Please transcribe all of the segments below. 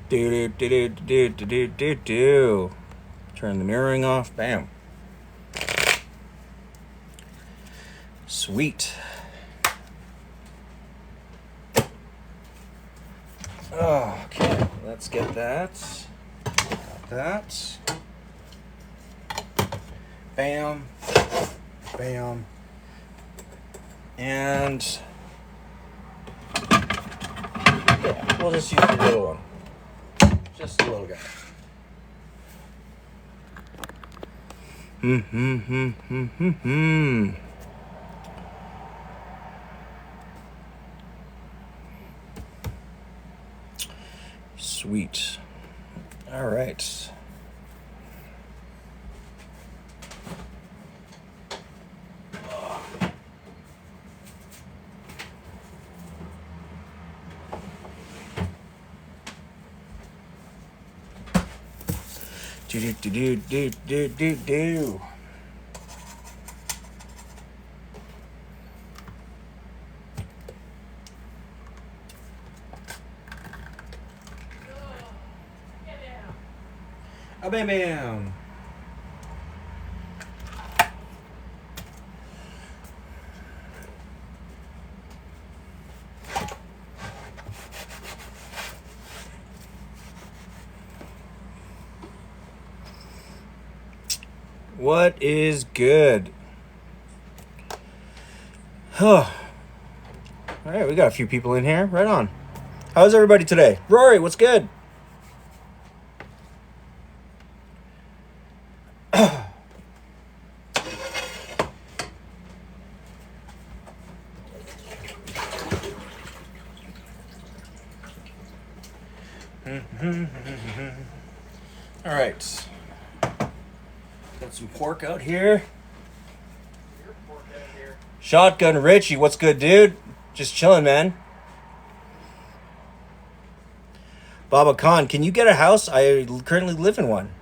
Do do do do do do do do. Turn the mirroring off. Bam. Sweet. Oh, okay, let's get that. Got that. Bam. Bam. And yeah, we'll just use the little one. Just a little guy. Sweet. All right. Do. Oh, bam, bam. What is good? All right, we got a few people in here. Right on. How's everybody today? Rory, what's good? All right. Got some pork out here. Shotgun Richie, what's good, dude? Just chilling, man. Baba Khan, can you get a house? I currently live in one.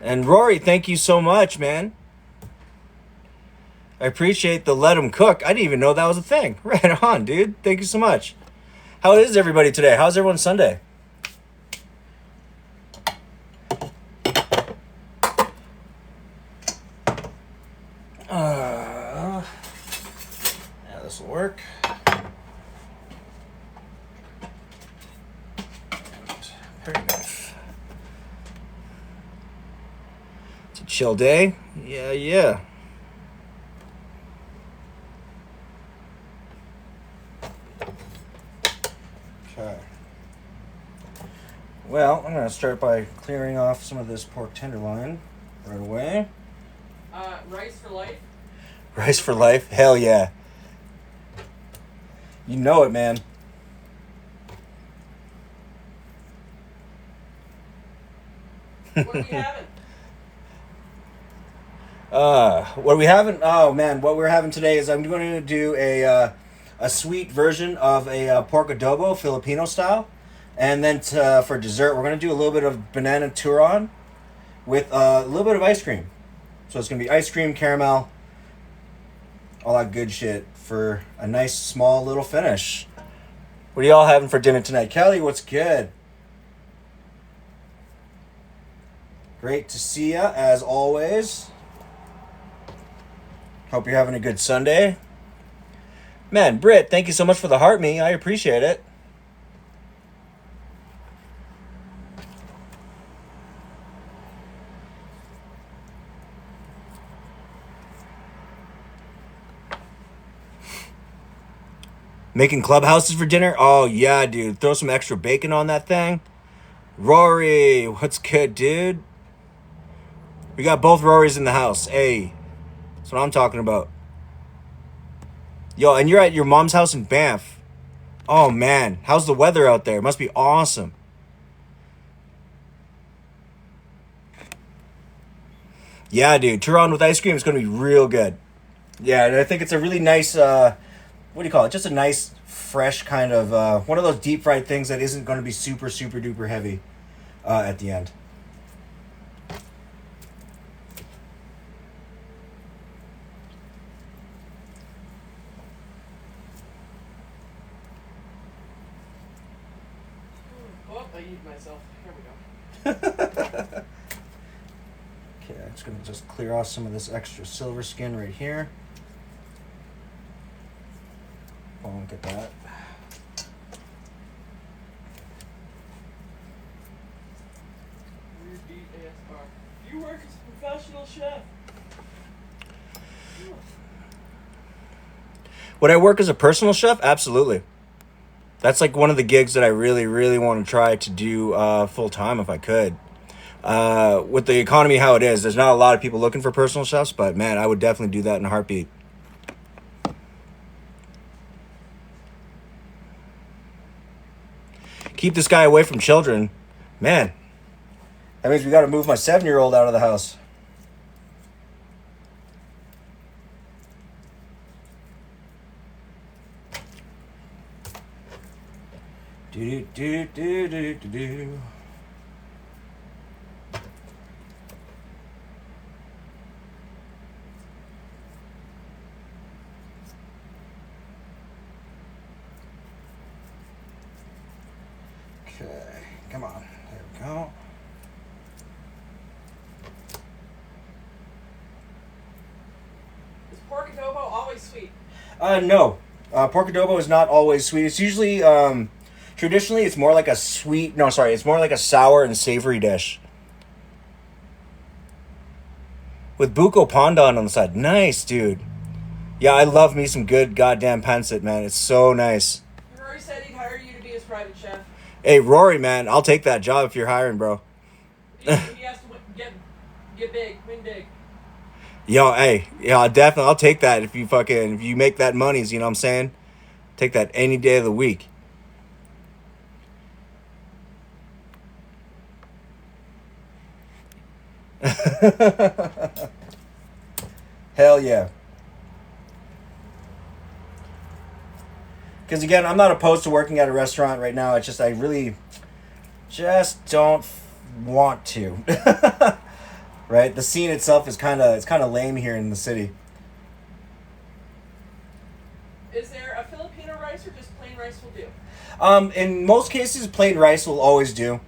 And Rory, thank you so much, man. I appreciate the let 'em cook. I didn't even know that was a thing. Right on, dude. Thank you so much. How is everybody today? How's everyone Sunday? Yeah, this will work. Very nice. It's a chill day. Yeah. Okay. Well, I'm going to start by clearing off some of this pork tenderloin right away. Rice for life? Rice for life? Hell yeah. You know it, man. What are we having? What are we having? Oh man, what we're having today is I'm going to do a sweet version of a pork adobo, Filipino style, and then for dessert we're going to do a little bit of banana turon with a little bit of ice cream. So it's going to be ice cream, caramel, all that good shit for a nice small little finish. What are y'all having for dinner tonight? Kelly, what's good? Great to see ya, as always. Hope you're having a good Sunday. Man, Britt, thank you so much for the heart me. I appreciate it. Making clubhouses for dinner? Oh, yeah, dude. Throw some extra bacon on that thing. Rory, what's good, dude? We got both Rorys in the house. Hey, that's what I'm talking about. Yo, and you're at your mom's house in Banff. Oh, man. How's the weather out there? It must be awesome. Yeah, dude. Turon with ice cream is going to be real good. Yeah, and I think it's a really nice, what do you call it? Just a nice, fresh kind of, one of those deep fried things that isn't going to be super, super duper heavy at the end. I eat myself. Here we go. Okay, I'm just gonna just clear off some of this extra silver skin right here. Oh, look at that. Weird beat ASR. You work as a professional chef. Would I work as a personal chef? Absolutely. That's like one of the gigs that I really, really want to try to do full time if I could. With the economy how it is, there's not a lot of people looking for personal chefs, but man, I would definitely do that in a heartbeat. Keep this guy away from children. Man, that means we got to move my 7-year-old out of the house. Do do do do do do. Okay, come on. There we go. Is pork adobo always sweet? No. Pork adobo is not always sweet. It's usually, traditionally, it's more like a sweet. No, sorry, it's more like a sour and savory dish. With buco pandan on the side. Nice, dude. Yeah, I love me some good goddamn pancit, man. It's so nice. Rory said he'd hire you to be his private chef. Hey, Rory, man, I'll take that job if you're hiring, bro. He has to get big, win big. Yo, hey, yeah, definitely, I'll take that if you make that monies, you know what I'm saying? Take that any day of the week. Hell yeah. Because again, I'm not opposed to working at a restaurant right now. It's just I really just don't want to. Right? The scene itself is kind of lame here in the city. Is there a Filipino rice or just plain rice will do? In most cases, plain rice will always do.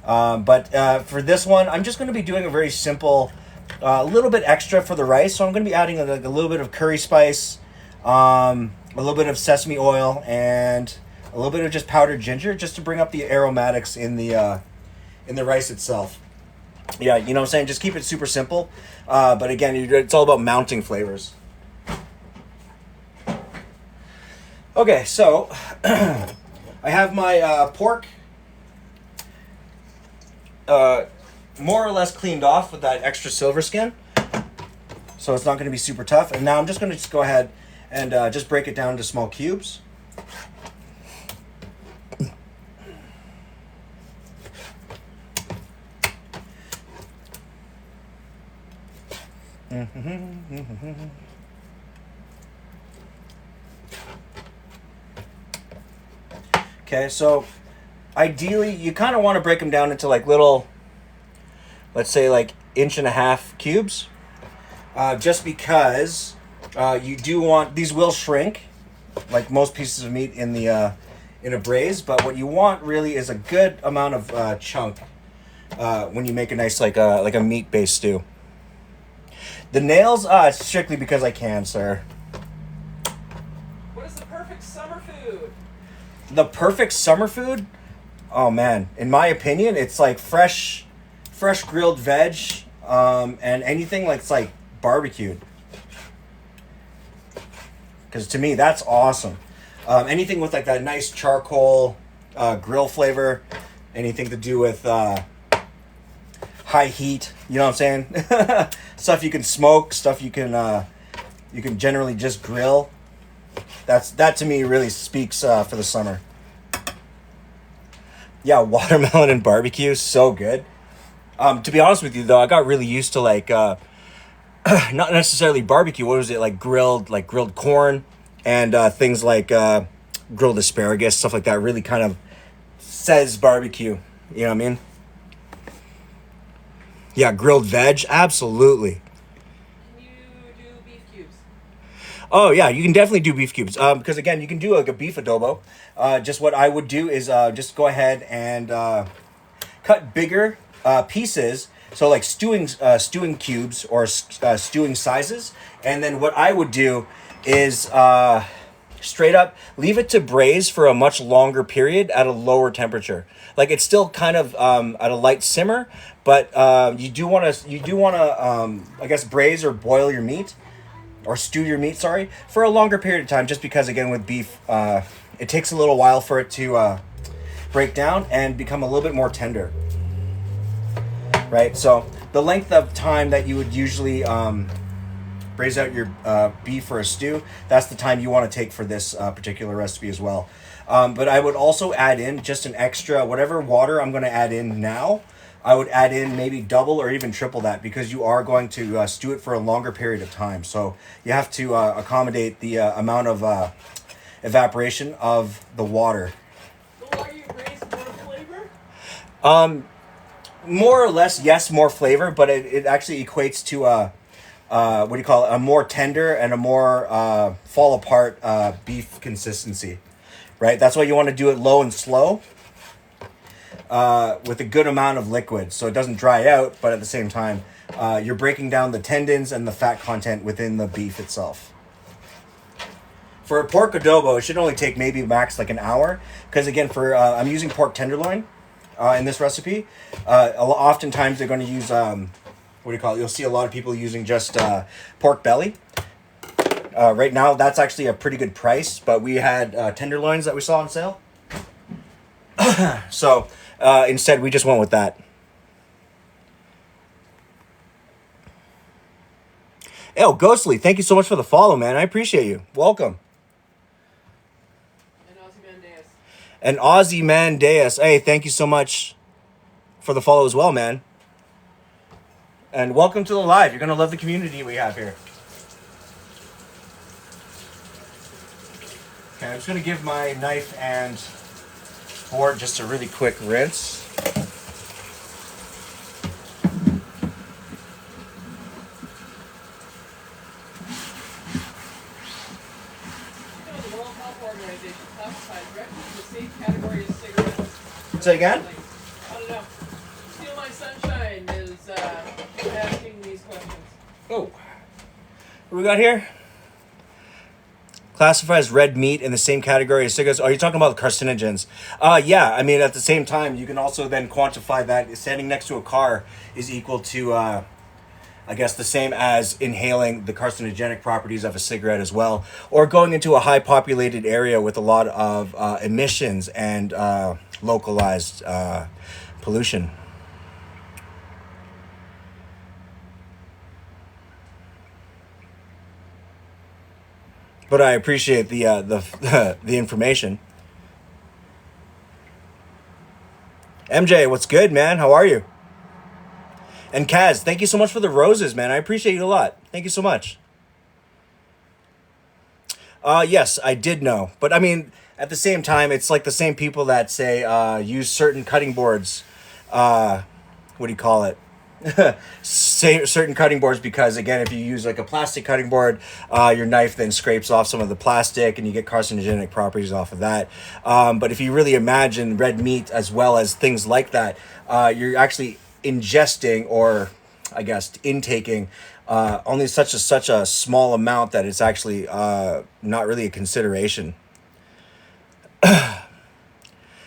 But for this one, I'm just going to be doing a very simple, a little bit extra for the rice. So I'm going to be adding a little bit of curry spice, a little bit of sesame oil, and a little bit of just powdered ginger, just to bring up the aromatics in the rice itself. Yeah, you know what I'm saying? Just keep it super simple. But again, it's all about mounting flavors. Okay, so I have my pork more or less cleaned off with that extra silver skin. So it's not going to be super tough. And now I'm just going to go ahead and just break it down into small cubes. Okay, so ideally you kind of want to break them down into like little, let's say like 1.5 inch cubes, just because you do want, these will shrink like most pieces of meat in the in a braise, but what you want really is a good amount of chunk when you make a nice like a meat based stew. The nails, strictly because I can, sir. What is the perfect summer food? The perfect summer food? Oh man, in my opinion, it's like fresh grilled veg, and anything that's like barbecued. Because to me, that's awesome. Anything with like that nice charcoal grill flavor, anything to do with high heat, you know what I'm saying? Stuff you can smoke, stuff you can generally just grill. That to me really speaks for the summer. Yeah, watermelon and barbecue, so good. To be honest with you though, I got really used to like not necessarily barbecue. What was it, like grilled corn and things like grilled asparagus, stuff like that. Really kind of says barbecue. You know what I mean? Yeah, grilled veg, absolutely. Can you do beef cubes? Oh yeah, you can definitely do beef cubes. Because again, you can do like a beef adobo. Just what I would do is just go ahead and cut bigger pieces, so like stewing cubes or stewing sizes. And then what I would do is straight up leave it to braise for a much longer period at a lower temperature. Like it's still kind of at a light simmer, but you do want to I guess braise or boil your meat or stew your meat, sorry, for a longer period of time, just because again with beef it takes a little while for it to break down and become a little bit more tender. Right? So the length of time that you would usually braise out your beef for a stew, that's the time you want to take for this particular recipe as well. But I would also add in just an extra, whatever water I'm going to add in now, I would add in maybe double or even triple that, because you are going to stew it for a longer period of time. So you have to accommodate the amount of evaporation of the water. The water you braise more flavor? More or less, yes, more flavor, but it actually equates to what do you call it? A more tender and a more fall apart beef consistency, right? That's why you want to do it low and slow with a good amount of liquid, so it doesn't dry out, but at the same time, you're breaking down the tendons and the fat content within the beef itself. For a pork adobo, it should only take maybe max like an hour, because again, for I'm using pork tenderloin in this recipe. Oftentimes they're going to use what do you call it? You'll see a lot of people using just pork belly. Right now, that's actually a pretty good price, but we had tenderloins that we saw on sale. So instead, we just went with that. Oh, Ghostly, thank you so much for the follow, man. I appreciate you. Welcome. And Aussie Man Deus. Hey, thank you so much for the follow as well, man. And welcome to the live. You're going to love the community we have here. Okay, I'm just going to give my knife and board just a really quick rinse. Say again? I don't know. Steal My Sunshine is asking these questions. Oh. What we got here? Classifies red meat in the same category as cigarettes. Are you talking about carcinogens? Yeah, I mean, at the same time, you can also then quantify that standing next to a car is equal to, I guess, the same as inhaling the carcinogenic properties of a cigarette as well, or going into a high populated area with a lot of emissions and localized pollution. But I appreciate the information. MJ, what's good, man? How are you? And Kaz, thank you so much for the roses, man. I appreciate you a lot. Thank you so much. Yes, I did know. But I mean, at the same time, it's like the same people that say use certain cutting boards. What do you call it? Say certain cutting boards because, again, if you use like a plastic cutting board, your knife then scrapes off some of the plastic and you get carcinogenic properties off of that. But if you really imagine red meat as well as things like that, you're actually ingesting, or I guess intaking, only such a small amount that it's actually not really a consideration.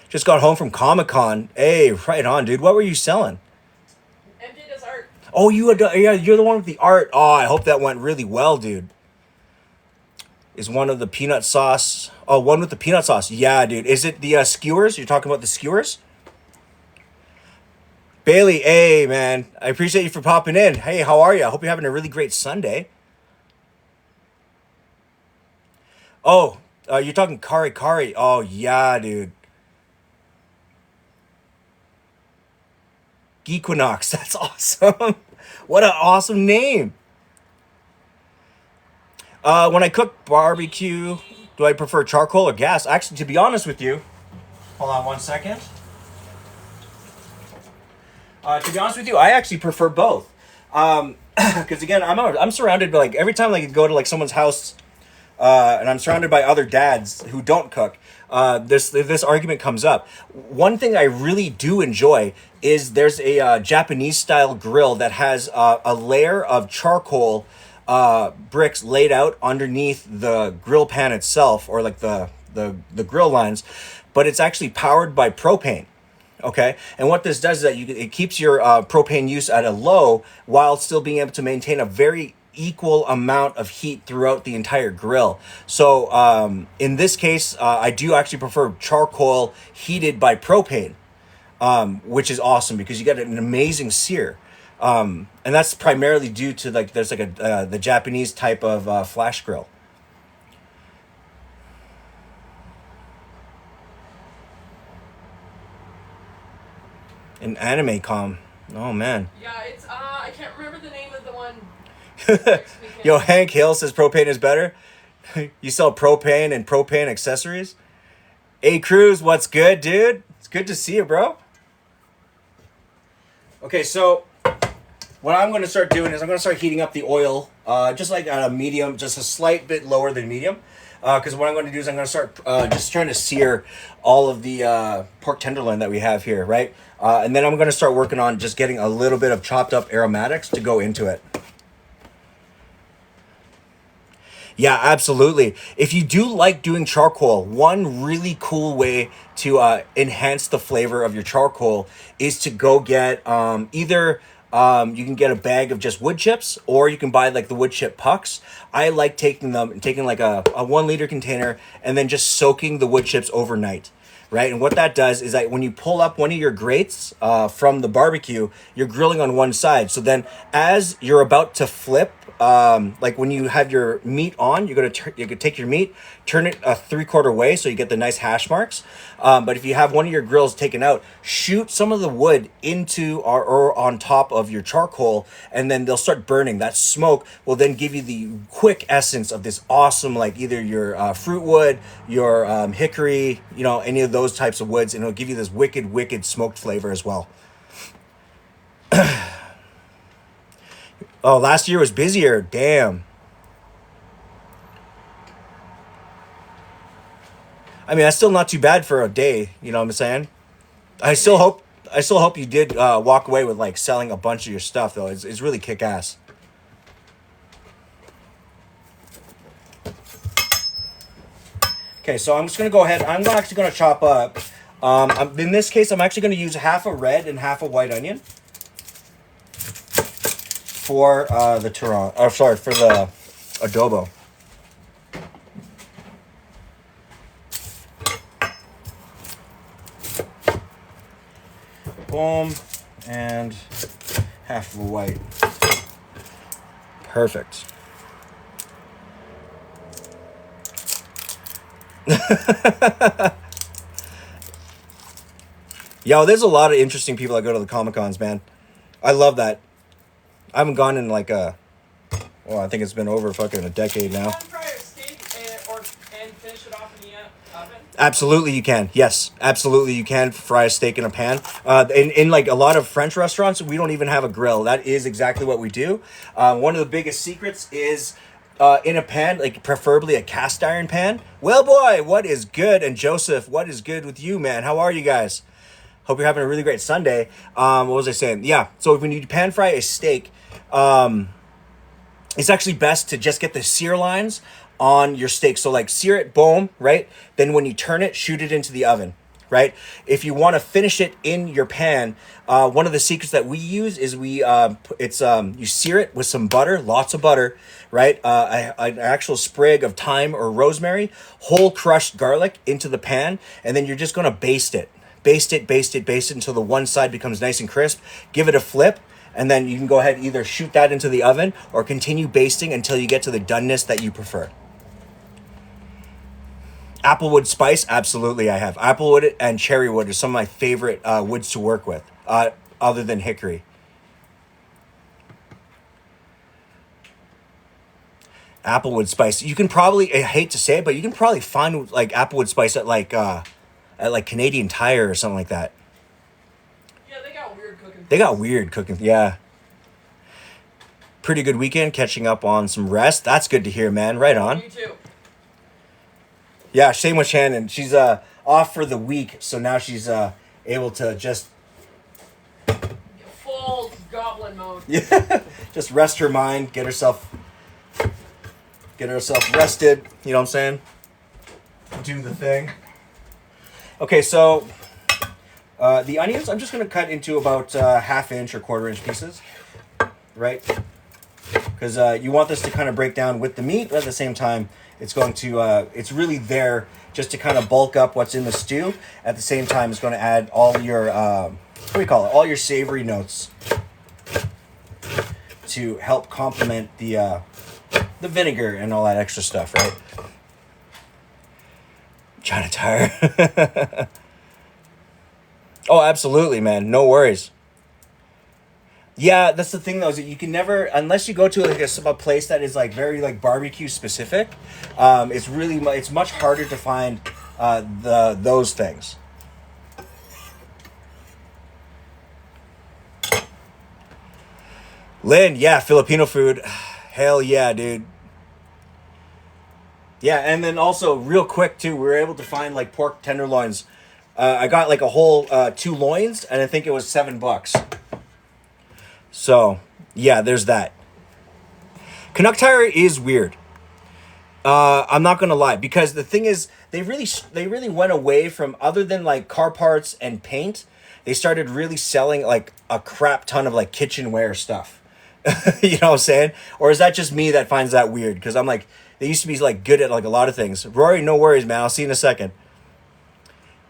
Just got home from Comic-Con. Hey, right on, dude. What were you selling? MJ does art. Oh, yeah, you're the one with the art. Oh, I hope that went really well, dude. Is one of the peanut sauce? Oh, one with the peanut sauce. Yeah, dude. Is it the skewers? You're talking about the skewers? Bailey, hey, man. I appreciate you for popping in. Hey, how are you? I hope you're having a really great Sunday. Oh, you're talking kari kari. Oh, yeah, dude. Equinox. That's awesome. What an awesome name. When I cook barbecue, do I prefer charcoal or gas? Actually, to be honest with you, hold on one second. To be honest with you, I actually prefer both. Because again, I'm surrounded by, like, every time I go to like someone's house, and I'm surrounded by other dads who don't cook. this argument comes up. One thing I really do enjoy is there's a Japanese style grill that has a layer of charcoal bricks laid out underneath the grill pan itself, or like the grill lines, but it's actually powered by propane. Okay, and what this does is that it keeps your propane use at a low while still being able to maintain a very equal amount of heat throughout the entire grill. So in this case, I do actually prefer charcoal heated by propane, which is awesome because you get an amazing sear. And that's primarily due to like there's like the Japanese type of flash grill. An anime com. Oh man. Yeah, it's I can't remember the name of the one. Yo, Hank Hill says propane is better. You sell propane and propane accessories. Hey Cruz, what's good, dude? It's good to see you, bro. Okay, so what I'm going to start doing is I'm going to start heating up the oil, just like at a medium, just a slight bit lower than medium. Because what I'm going to do is I'm going to start just trying to sear all of the pork tenderloin that we have here, right? And then I'm going to start working on just getting a little bit of chopped up aromatics to go into it. Yeah, absolutely. If you do like doing charcoal, one really cool way to enhance the flavor of your charcoal is to go get either you can get a bag of just wood chips, or you can buy like the wood chip pucks. I like taking like a 1 liter container and then just soaking the wood chips overnight. Right, and what that does is that when you pull up one of your grates from the barbecue, you're grilling on one side. So then, as you're about to flip, like when you have your meat on, you're gonna take your meat, turn it a 3/4 way, so you get the nice hash marks. But if you have one of your grills taken out, shoot some of the wood into or on top of your charcoal, and then they'll start burning. That smoke will then give you the quick essence of this awesome, like either your fruit wood, your hickory, any of those types of woods, and it'll give you this wicked smoked flavor as well. Oh, last year was busier. Damn. I mean, that's still not too bad for a day. You know what I'm saying? I still hope you did walk away with like selling a bunch of your stuff though. It's really kick ass. Okay, so I'm just gonna go ahead. I'm actually gonna chop up. In this case, I'm actually gonna use half a red and half a white onion for the turon. Oh, sorry, for the adobo. Boom, and half of a white. Perfect. Yo, there's a lot of interesting people that go to the Comic-Cons, man. I love that. I haven't gone in like I think it's been over fucking a decade now. Can you fry a steak and finish it off in the oven? Absolutely you can. Yes, absolutely you can fry a steak in a pan. In like a lot of French restaurants, we don't even have a grill. That is exactly what we do. One of the biggest secrets is in a pan, like preferably a cast iron pan. Well, boy, what is good? And Joseph, what is good with you, man? How are you guys? Hope you're having a really great Sunday. What was I saying? Yeah, so when you pan fry a steak, it's actually best to just get the sear lines on your steak. So like sear it, boom, right? Then when you turn it, shoot it into the oven, right? If you want to finish it in your pan, one of the secrets that we use is you sear it with some butter, lots of butter, right? An actual sprig of thyme or rosemary, whole crushed garlic into the pan, and then you're just going to baste it. Baste it until the one side becomes nice and crisp. Give it a flip, and then you can go ahead and either shoot that into the oven or continue basting until you get to the doneness that you prefer. Applewood spice, absolutely I have. Applewood and cherrywood are some of my favorite woods to work with, other than hickory. Applewood spice. You can probably, I hate to say it, but you can probably find like applewood spice at like Canadian Tire or something like that. Yeah, they got weird cooking. They got weird cooking, yeah. Pretty good weekend, catching up on some rest. That's good to hear, man. Right on. You too. Yeah, same with Shannon. She's off for the week, so now she's able to just Full goblin mode. yeah, just rest her mind, get herself rested. You know what I'm saying? Do the thing. Okay, so the onions, I'm just gonna cut into about half-inch or quarter-inch pieces, right? Because you want this to kind of break down with the meat, but at the same time, it's going to it's really there just to kind of bulk up what's in the stew. At the same time, it's going to add all your what do you call it? All your savory notes to help complement the vinegar and all that extra stuff, right? China tire. Oh, absolutely, man. No worries. Yeah, that's the thing though, is that you can never, unless you go to like a place that is like very like barbecue specific, it's much harder to find those things. Lynn, yeah, Filipino food. Hell yeah, dude. Yeah, and then also real quick too, we were able to find like pork tenderloins. I got like a whole 2 loins, and I think it was $7. So yeah, there's that. Canuck tire is weird. I'm not gonna lie, because the thing is, they really went away from, other than like car parts and paint, they started really selling like a crap ton of like kitchenware stuff. You know what I'm saying? Or is that just me that finds that weird? Because I'm like, they used to be like good at like a lot of things. Rory, no worries, man. I'll see you in a second.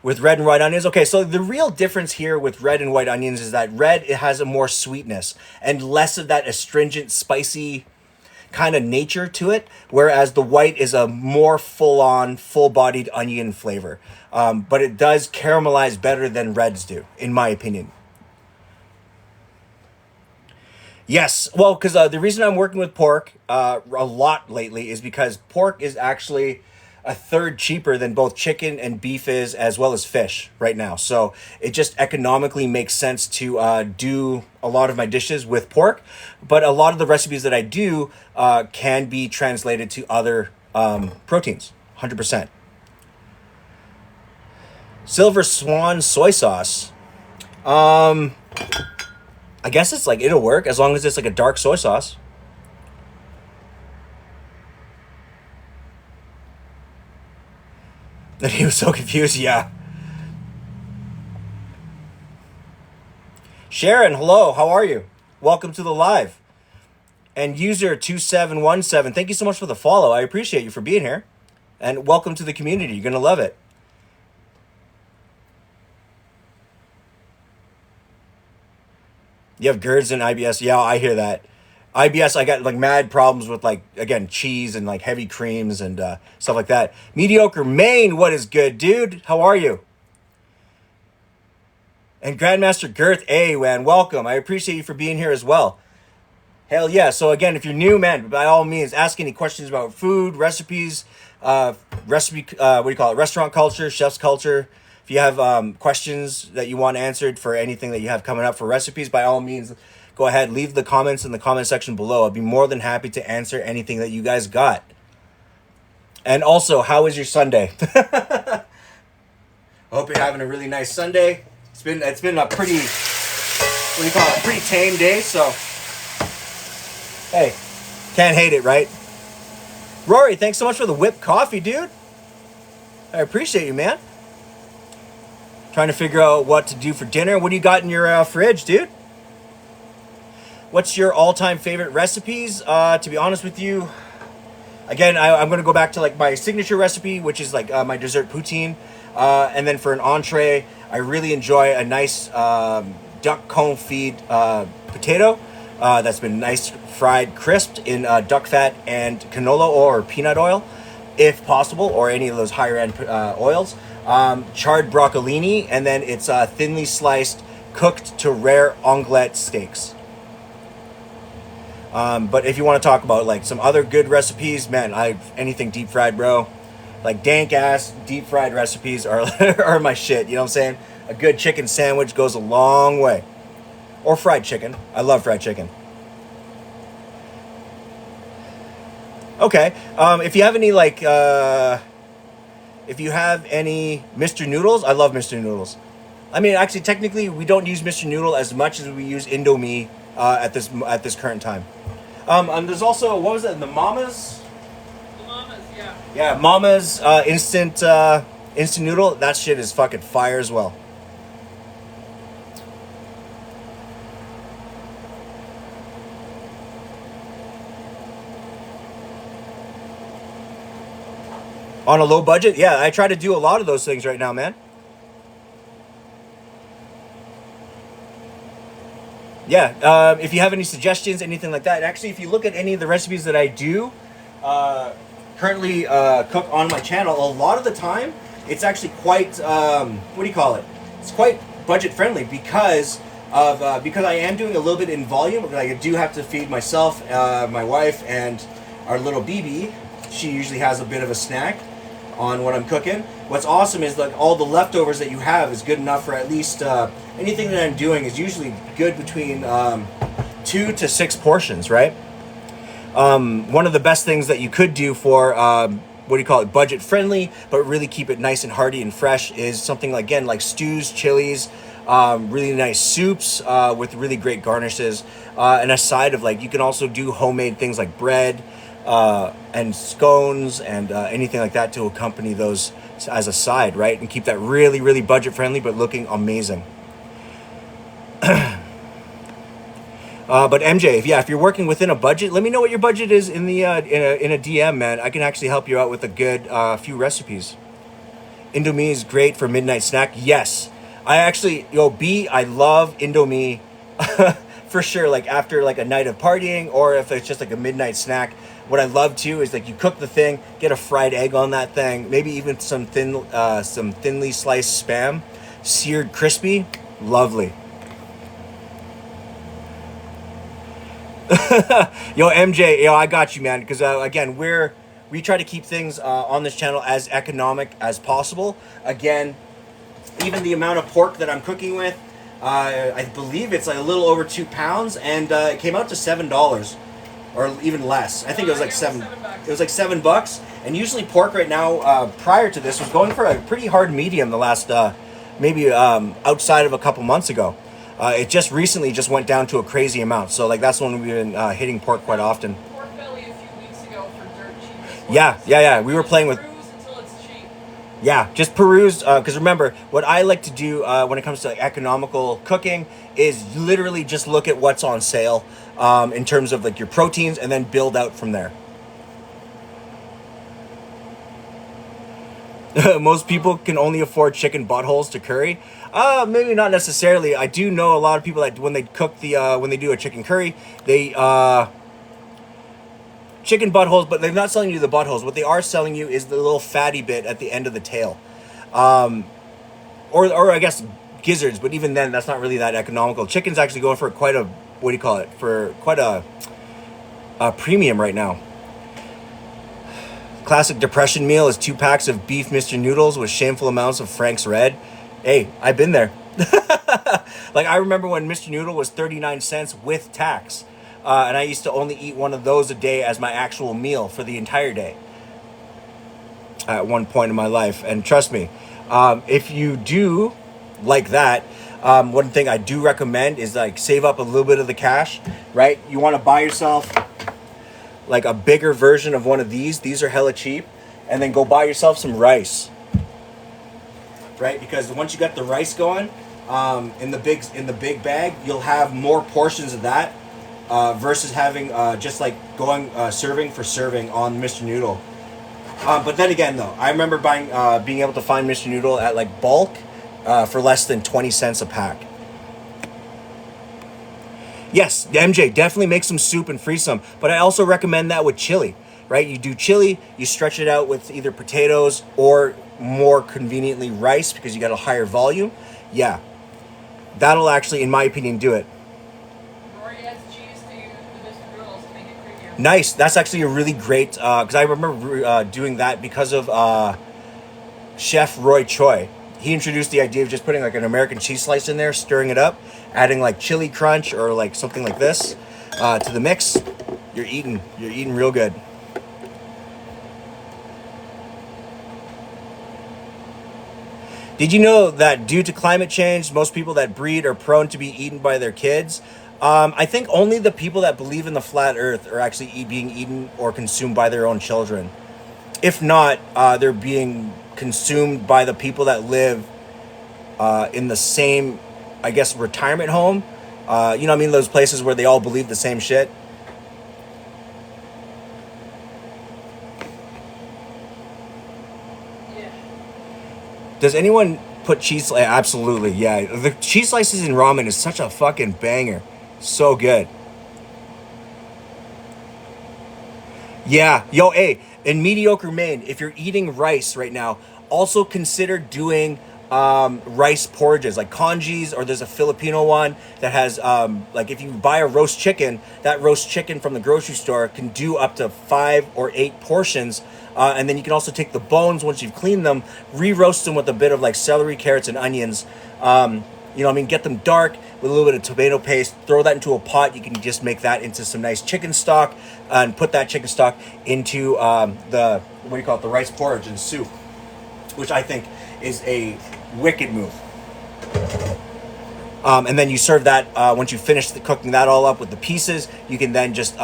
With red and white onions. Okay, so the real difference here with red and white onions is that red, it has a more sweetness and less of that astringent, spicy kind of nature to it, whereas the white is a more full-on, full-bodied onion flavor. But it does caramelize better than reds do, in my opinion. Yes, well, because the reason I'm working with pork a lot lately is because pork is actually a third cheaper than both chicken and beef is, as well as fish right now. So it just economically makes sense to do a lot of my dishes with pork. But a lot of the recipes that I do can be translated to other proteins, 100%. Silver Swan soy sauce. I guess it's like, it'll work as long as it's like a dark soy sauce. And he was so confused, yeah. Sharon, hello, how are you? Welcome to the live. And user 2717, thank you so much for the follow. I appreciate you for being here. And welcome to the community. You're going to love it. You have GERDs and IBS. Yeah, I hear that. IBS, I got like mad problems with like, again, cheese and like heavy creams and stuff like that. Mediocre Maine, what is good, dude? How are you? And Grandmaster Girth A, man, welcome. I appreciate you for being here as well. Hell yeah. So again, if you're new, man, by all means, ask any questions about food, recipes, what do you call it? Restaurant culture, chef's culture. If you have questions that you want answered for anything that you have coming up for recipes, by all means, go ahead, leave the comments in the comment section below. I'd be more than happy to answer anything that you guys got. And also, how was your Sunday? I hope you're having a really nice Sunday. It's been a pretty, what do you call it, pretty tame day, so hey, can't hate it, right? Rory, thanks so much for the whipped coffee, dude. I appreciate you, man. Trying to figure out what to do for dinner. What do you got in your fridge, dude? What's your all-time favorite recipes? To be honest with you, again, I'm going to go back to like my signature recipe, which is like my dessert poutine. And then for an entree, I really enjoy a nice duck confit potato that's been nice fried crisped in duck fat and canola or peanut oil, if possible, or any of those higher-end oils. Charred broccolini, and then it's thinly sliced, cooked to rare onglet steaks. But if you want to talk about like some other good recipes, man, anything deep fried, bro. Like dank ass deep fried recipes are are my shit. You know what I'm saying? A good chicken sandwich goes a long way. Or fried chicken. I love fried chicken. Okay. If you have any like if you have any Mr. Noodles, I love Mr. Noodles. I mean, actually, technically, we don't use Mr. Noodle as much as we use Indomie at this current time. And there's also, what was it, the Mama's? The Mamas, yeah. Yeah, Mama's instant noodle. That shit is fucking fire as well. On a low budget, yeah, I try to do a lot of those things right now, man. Yeah, if you have any suggestions, anything like that. Actually, if you look at any of the recipes that I do currently cook on my channel, a lot of the time it's actually quite what do you call it? It's quite budget friendly because I am doing a little bit in volume. Like I do have to feed myself, my wife, and our little BB. She usually has a bit of a snack on what I'm cooking. What's awesome is like all the leftovers that you have is good enough for at least anything that I'm doing is usually good between 2 to 6 portions, right? One of the best things that you could do for what do you call it, budget friendly, but really keep it nice and hearty and fresh is something like, again, like stews, chilies, really nice soups with really great garnishes, and a side of like, you can also do homemade things like bread and scones and anything like that to accompany those as a side, right? And keep that really, really budget friendly, but looking amazing. But MJ, if you're working within a budget, let me know what your budget is in the in a DM, man. I can actually help you out with a good few recipes. Indomie is great for midnight snack. Yes, I actually, I love Indomie for sure. Like after like a night of partying, or if it's just like a midnight snack. What I love too is like you cook the thing, get a fried egg on that thing, maybe even some thinly sliced Spam, seared crispy, lovely. Yo, MJ, I got you, man. Because again, we try to keep things on this channel as economic as possible. Again, even the amount of pork that I'm cooking with, I believe it's like a little over 2 pounds, and it came out to $7 or even less. I think it was like seven. It was like $7, and usually pork right now, prior to this, was going for a pretty hard medium. The last maybe outside of a couple months ago. It just recently just went down to a crazy amount. So like that's when we've been hitting pork quite often. Pork belly a few weeks ago for dirt cheap. Yeah. We were playing with. Peruse until it's cheap. Yeah, just peruse. Because remember, what I like to do when it comes to like, economical cooking is literally just look at what's on sale in terms of like your proteins, and then build out from there. Most people can only afford chicken buttholes to curry. Maybe not necessarily. I do know a lot of people that when they cook when they do a chicken curry, they chicken buttholes, but they're not selling you the buttholes. What they are selling you is the little fatty bit at the end of the tail, or I guess gizzards. But even then, that's not really that economical. Chicken's actually going for quite a for quite a premium right now. Classic depression meal is 2 packs of beef Mr. Noodles with shameful amounts of Frank's Red. Hey, I've been there. Like I remember when Mr. Noodle was 39 cents with tax. And I used to only eat one of those a day as my actual meal for the entire day. At one point in my life. And trust me, if you do like that, one thing I do recommend is like save up a little bit of the cash, right? You want to buy yourself like a bigger version of one of these. These are hella cheap. And then go buy yourself some rice. Right? Because once you got the rice going, in the big bag, you'll have more portions of that versus having just like going serving for serving on Mr. Noodle. But then again, though, I remember being able to find Mr. Noodle at like bulk for less than 20 cents a pack. Yes, MJ, definitely make some soup and freeze some. But I also recommend that with chili, right? You do chili, you stretch it out with either potatoes or more conveniently rice because you got a higher volume. Yeah, that'll actually, in my opinion, do it. Rory adds cheese to the Mr. Noodles to make it creamier. Nice. That's actually a really great, because I remember doing that because of Chef Roy Choi. He introduced the idea of just putting like an American cheese slice in there, stirring it up, adding like chili crunch or like something like this to the mix. You're eating real good. Did you know that due to climate change, most people that breed are prone to be eaten by their kids? I think only the people that believe in the flat earth are actually being eaten or consumed by their own children. If not, they're being consumed by the people that live in the same, I guess, retirement home. You know what I mean? Those places where they all believe the same shit. Yeah. Does anyone put cheese? Absolutely, yeah. The cheese slices in ramen is such a fucking banger. So good. Yeah, yo, hey, in mediocre Maine, if you're eating rice right now, also consider doing rice porridges like congis, or there's a Filipino one that has like if you buy a roast chicken, that roast chicken from the grocery store can do up to 5 or 8 portions. And then you can also take the bones once you've cleaned them, re-roast them with a bit of like celery, carrots, and onions. You know what I mean? Get them dark with a little bit of tomato paste. Throw that into a pot. You can just make that into some nice chicken stock, and put that chicken stock into the what do you call it? The rice porridge and soup, which I think is a wicked move. And then you serve that once you finish cooking that all up with the pieces. You can then just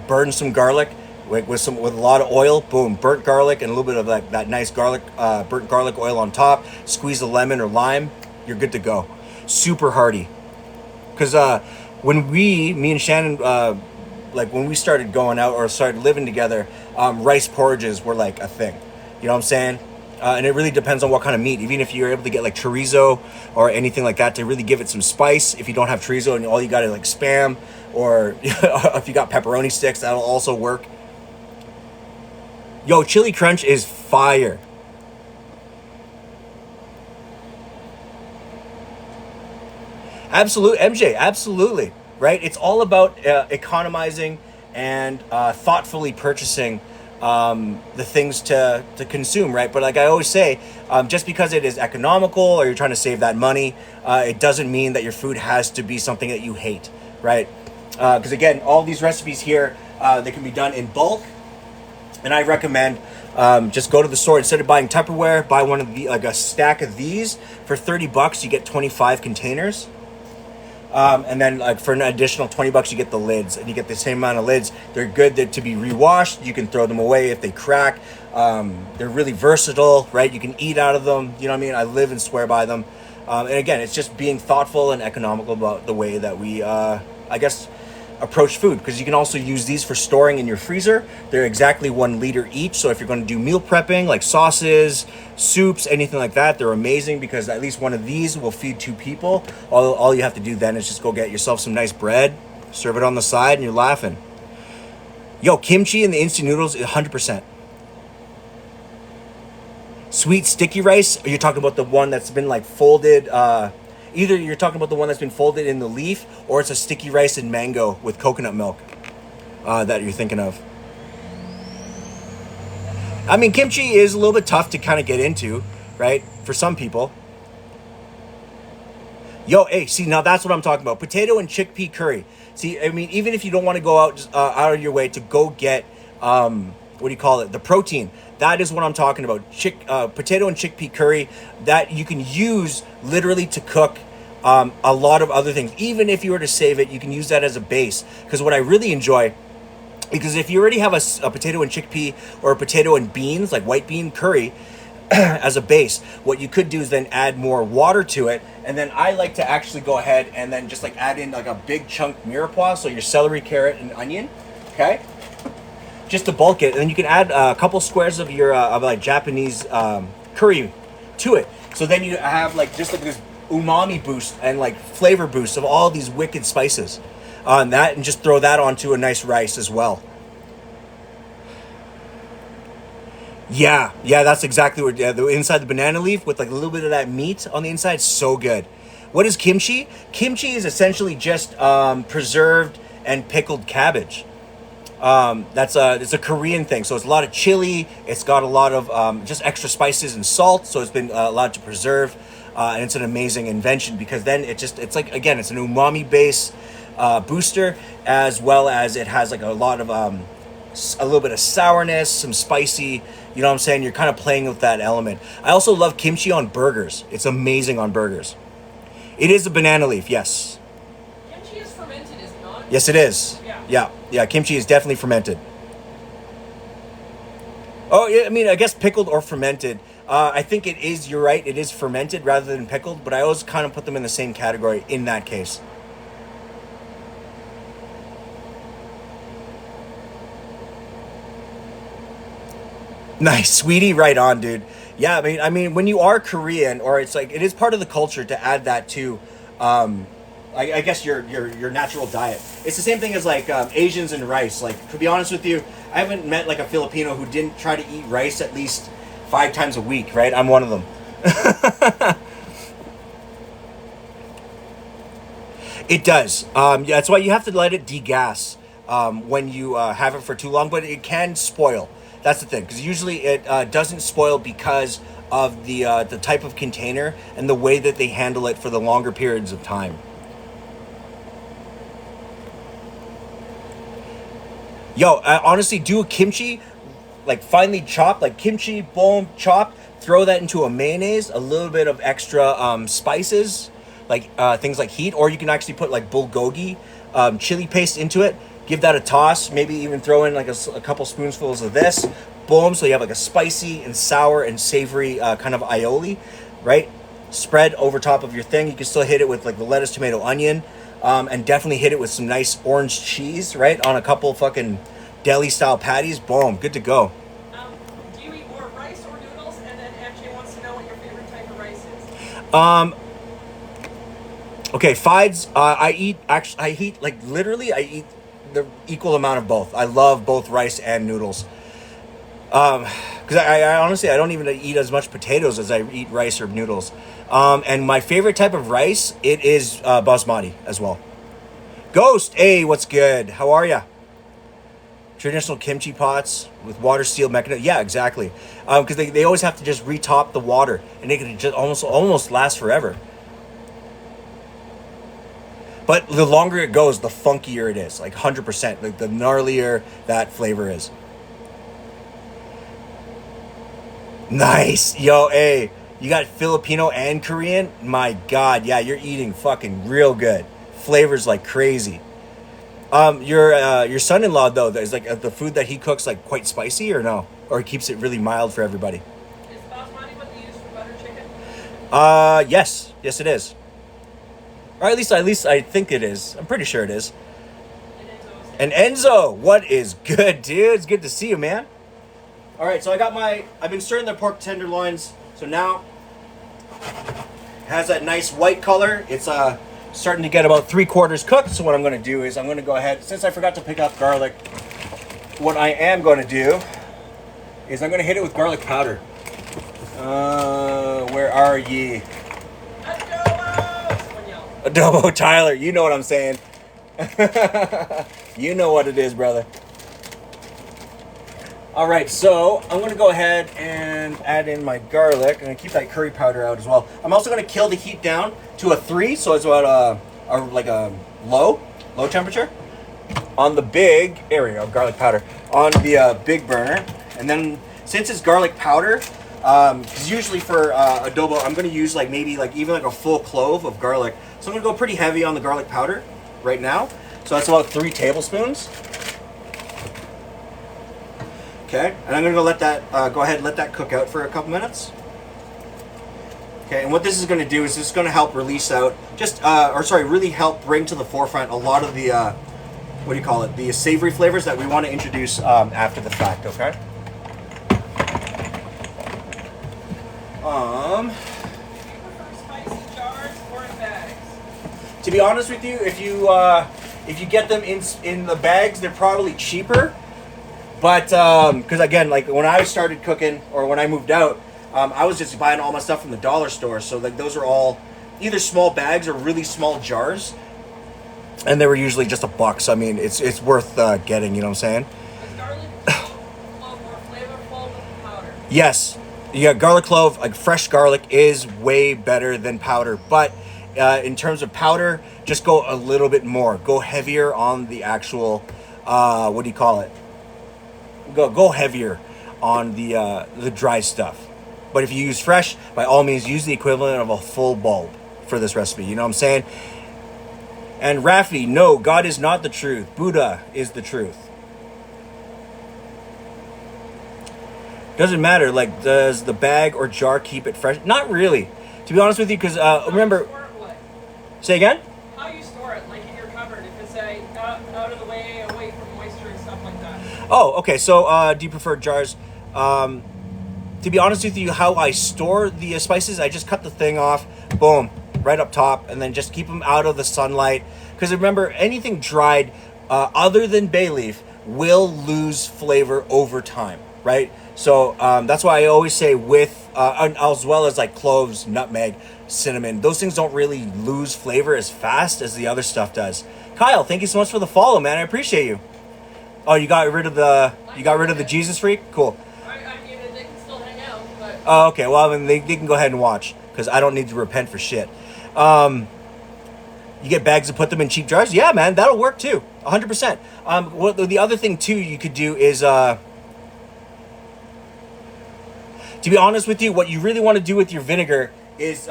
burn some garlic with a lot of oil. Boom, burnt garlic and a little bit of that nice garlic, burnt garlic oil on top. Squeeze a lemon or lime. You're good to go. Super hearty. Because when me and Shannon, like when we started going out or started living together, rice porridges were like a thing. You know what I'm saying? And it really depends on what kind of meat. Even if you're able to get like chorizo or anything like that to really give it some spice. If you don't have chorizo and all you got is like Spam, or if you got pepperoni sticks, that'll also work. Yo, chili crunch is fire. Absolute MJ, absolutely, right? It's all about economizing and thoughtfully purchasing the things to consume, right? But like I always say, just because it is economical or you're trying to save that money, it doesn't mean that your food has to be something that you hate, right? Because again, all these recipes here, they can be done in bulk, and I recommend just go to the store. Instead of buying Tupperware, buy one of like a stack of these for $30. You get 25 containers. And then like for an additional $20 you get the lids, and you get the same amount of lids. They're good to be rewashed. You can throw them away if they crack. They're really versatile, right? You can eat out of them. You know what I mean? I live and swear by them. And again, it's just being thoughtful and economical about the way that we, I guess, approach food, because you can also use these for storing in your freezer. They're exactly 1 liter each, so if you're going to do meal prepping like sauces, soups, anything like that, they're amazing, because at least one of these will feed 2 people. All you have to do then is just go get yourself some nice bread, serve it on the side, and you're laughing. Yo, kimchi and the instant noodles is 100%. Sweet sticky rice, or you're talking about the one that's been like folded, either you're talking about the one that's been folded in the leaf, or it's a sticky rice and mango with coconut milk that you're thinking of. I mean, kimchi is a little bit tough to kind of get into, right? For some people. Yo, hey, see, now that's what I'm talking about. Potato and chickpea curry. See, I mean, even if you don't want to go out of your way to go get, what do you call it? The protein. That is what I'm talking about. Potato and chickpea curry that you can use literally to cook a lot of other things. Even if you were to save it, you can use that as a base. Because what I really enjoy, because if you already have a potato and chickpea or a potato and beans, like white bean curry, as a base, what you could do is then add more water to it. And then I like to actually go ahead and then just like add in like a big chunk mirepoix, so your celery, carrot, and onion, okay? Just to bulk it. And then you can add a couple squares of your of like Japanese curry to it. So then you have like just like this umami boost and like flavor boost of all these wicked spices on that, and just throw that onto a nice rice as well. Yeah, that's exactly what. The inside the banana leaf with like a little bit of that meat on the inside, so good. What is kimchi? Kimchi is essentially just preserved and pickled cabbage. It's a Korean thing, so it's a lot of chili. It's got a lot of just extra spices and salt, so it's been allowed to preserve, and it's an amazing invention, because then it's like, again, it's an umami base booster, as well as it has like a lot of a little bit of sourness, some spicy. You know what I'm saying? You're kind of playing with that element. I also love kimchi on burgers. It's amazing on burgers. It is a banana leaf, yes. Kimchi is fermented, is it not? Yes, it is. Yeah. Yeah. Kimchi is definitely fermented. Oh, yeah. I mean, I guess pickled or fermented. I think it is. You're right. It is fermented rather than pickled. But I always kind of put them in the same category in that case. Nice, sweetie. Right on, dude. Yeah, I mean, when you are Korean, or it's like it is part of the culture to add that to, I guess your natural diet. It's the same thing as like Asians and rice. Like, to be honest with you, I haven't met like a Filipino who didn't try to eat rice at least 5 times a week. Right, I'm one of them. It does. Yeah, that's why you have to let it degas when you have it for too long, but it can spoil. That's the thing, because usually it doesn't spoil because of the type of container and the way that they handle it for the longer periods of time. Yo, I honestly do a kimchi, like finely chopped, like kimchi, boom, chopped. Throw that into a mayonnaise, a little bit of extra spices, like things like heat, or you can actually put like bulgogi, chili paste into it. Give that a toss. Maybe even throw in like a couple spoonfuls of this. Boom. So you have like a spicy and sour and savory kind of aioli, right? Spread over top of your thing. You can still hit it with like the lettuce, tomato, onion, and definitely hit it with some nice orange cheese, right? On a couple fucking deli style patties. Boom. Good to go. Do you eat more rice or noodles? And then AJ wants to know what your favorite type of rice is. Okay, fides. I eat like literally. I eat the equal amount of both. I love both rice and noodles. Because I honestly I don't even eat as much potatoes as I eat rice or noodles. And my favorite type of rice, it is basmati as well. Ghost, hey, what's good? How are ya? Traditional kimchi pots with water seal mechanism. Yeah, exactly. Because they always have to just retop the water, and they can just almost last forever. But the longer it goes, the funkier it is. Like 100%. Like the gnarlier that flavor is. Nice. Yo, hey. You got Filipino and Korean? My God. Yeah, you're eating fucking real good. Flavors like crazy. Your son-in-law, though, is like the food that he cooks like quite spicy or no? Or he keeps it really mild for everybody? Is basmati what they use for butter chicken? Yes. Yes, it is. Or at least I think it is. I'm pretty sure it is. And Enzo, what is good, dude? It's good to see you, man. All right, so I've been stirring the pork tenderloins. So now it has that nice white color. It's starting to get about 3/4 cooked. So what I'm going to do is I'm going to go ahead, since I forgot to pick up garlic, what I am going to do is I'm going to hit it with garlic powder. Where are ye? Adobo Tyler, you know what I'm saying. You know what it is, brother. All right, so I'm going to go ahead and add in my garlic. I'm going to keep that curry powder out as well. I'm also going to kill the heat down to a 3, so it's about a low temperature. On the big, there we go, garlic powder. On the big burner. And then since it's garlic powder, because usually for adobo, I'm going to use like maybe like even like a full clove of garlic. So I'm going to go pretty heavy on the garlic powder right now. So that's about 3 tablespoons. Okay, and I'm going to let that, go ahead and let that cook out for a couple minutes. Okay, and what this is going to do is it's going to help release out, really help bring to the forefront a lot of the, the savory flavors that we want to introduce after the fact, okay? Spicy jars or in bags? To be honest with you, if you get them in the bags, they're probably cheaper. But because again, like when I started cooking or when I moved out, I was just buying all my stuff from the dollar store. So like those are all either small bags or really small jars, and they were usually just $1. So, I mean, it's worth getting. You know what I'm saying? Is garlic clove more flavorful with powder? Yes. Yeah, garlic clove, like fresh garlic, is way better than powder. But in terms of powder, just go a little bit more. Go heavier on the actual, go heavier on the dry stuff. But if you use fresh, by all means, use the equivalent of a full bulb for this recipe. You know what I'm saying? And Rafi, no, God is not the truth. Buddha is the truth. Doesn't matter. Like, does the bag or jar keep it fresh? Not really, to be honest with you, because remember. Say again. How you store it, like in your cupboard, if it's out of the way, away from moisture and stuff like that. Oh, okay. So, do you prefer jars? To be honest with you, how I store the spices, I just cut the thing off, boom, right up top, and then just keep them out of the sunlight. Because remember, anything dried, other than bay leaf, will lose flavor over time, right? So that's why I always say with, as well as like cloves, nutmeg, cinnamon, those things don't really lose flavor as fast as the other stuff does. Kyle, thank you so much for the follow, man. I appreciate you. Oh, you got rid of the Jesus freak? Cool. I mean, they can still hang out, but. Oh, okay. Well, then they can go ahead and watch, because I don't need to repent for shit. You get bags and put them in cheap jars? Yeah, man, that'll work too. 100%. The other thing too you could do is, to be honest with you, what you really want to do with your vinegar is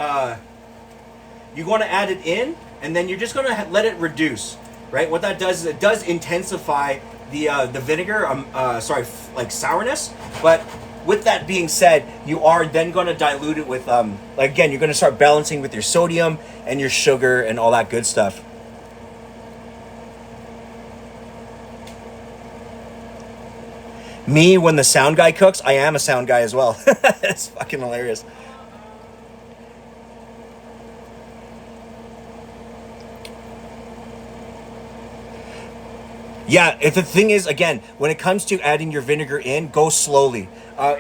you want to add it in, and then you're just going to let it reduce, right? What that does is it does intensify the vinegar, like sourness. But with that being said, you are then going to dilute it with, again, you're going to start balancing with your sodium and your sugar and all that good stuff. Me, when the sound guy cooks, I am a sound guy as well. It's fucking hilarious. Yeah, if the thing is, again, when it comes to adding your vinegar in, go slowly.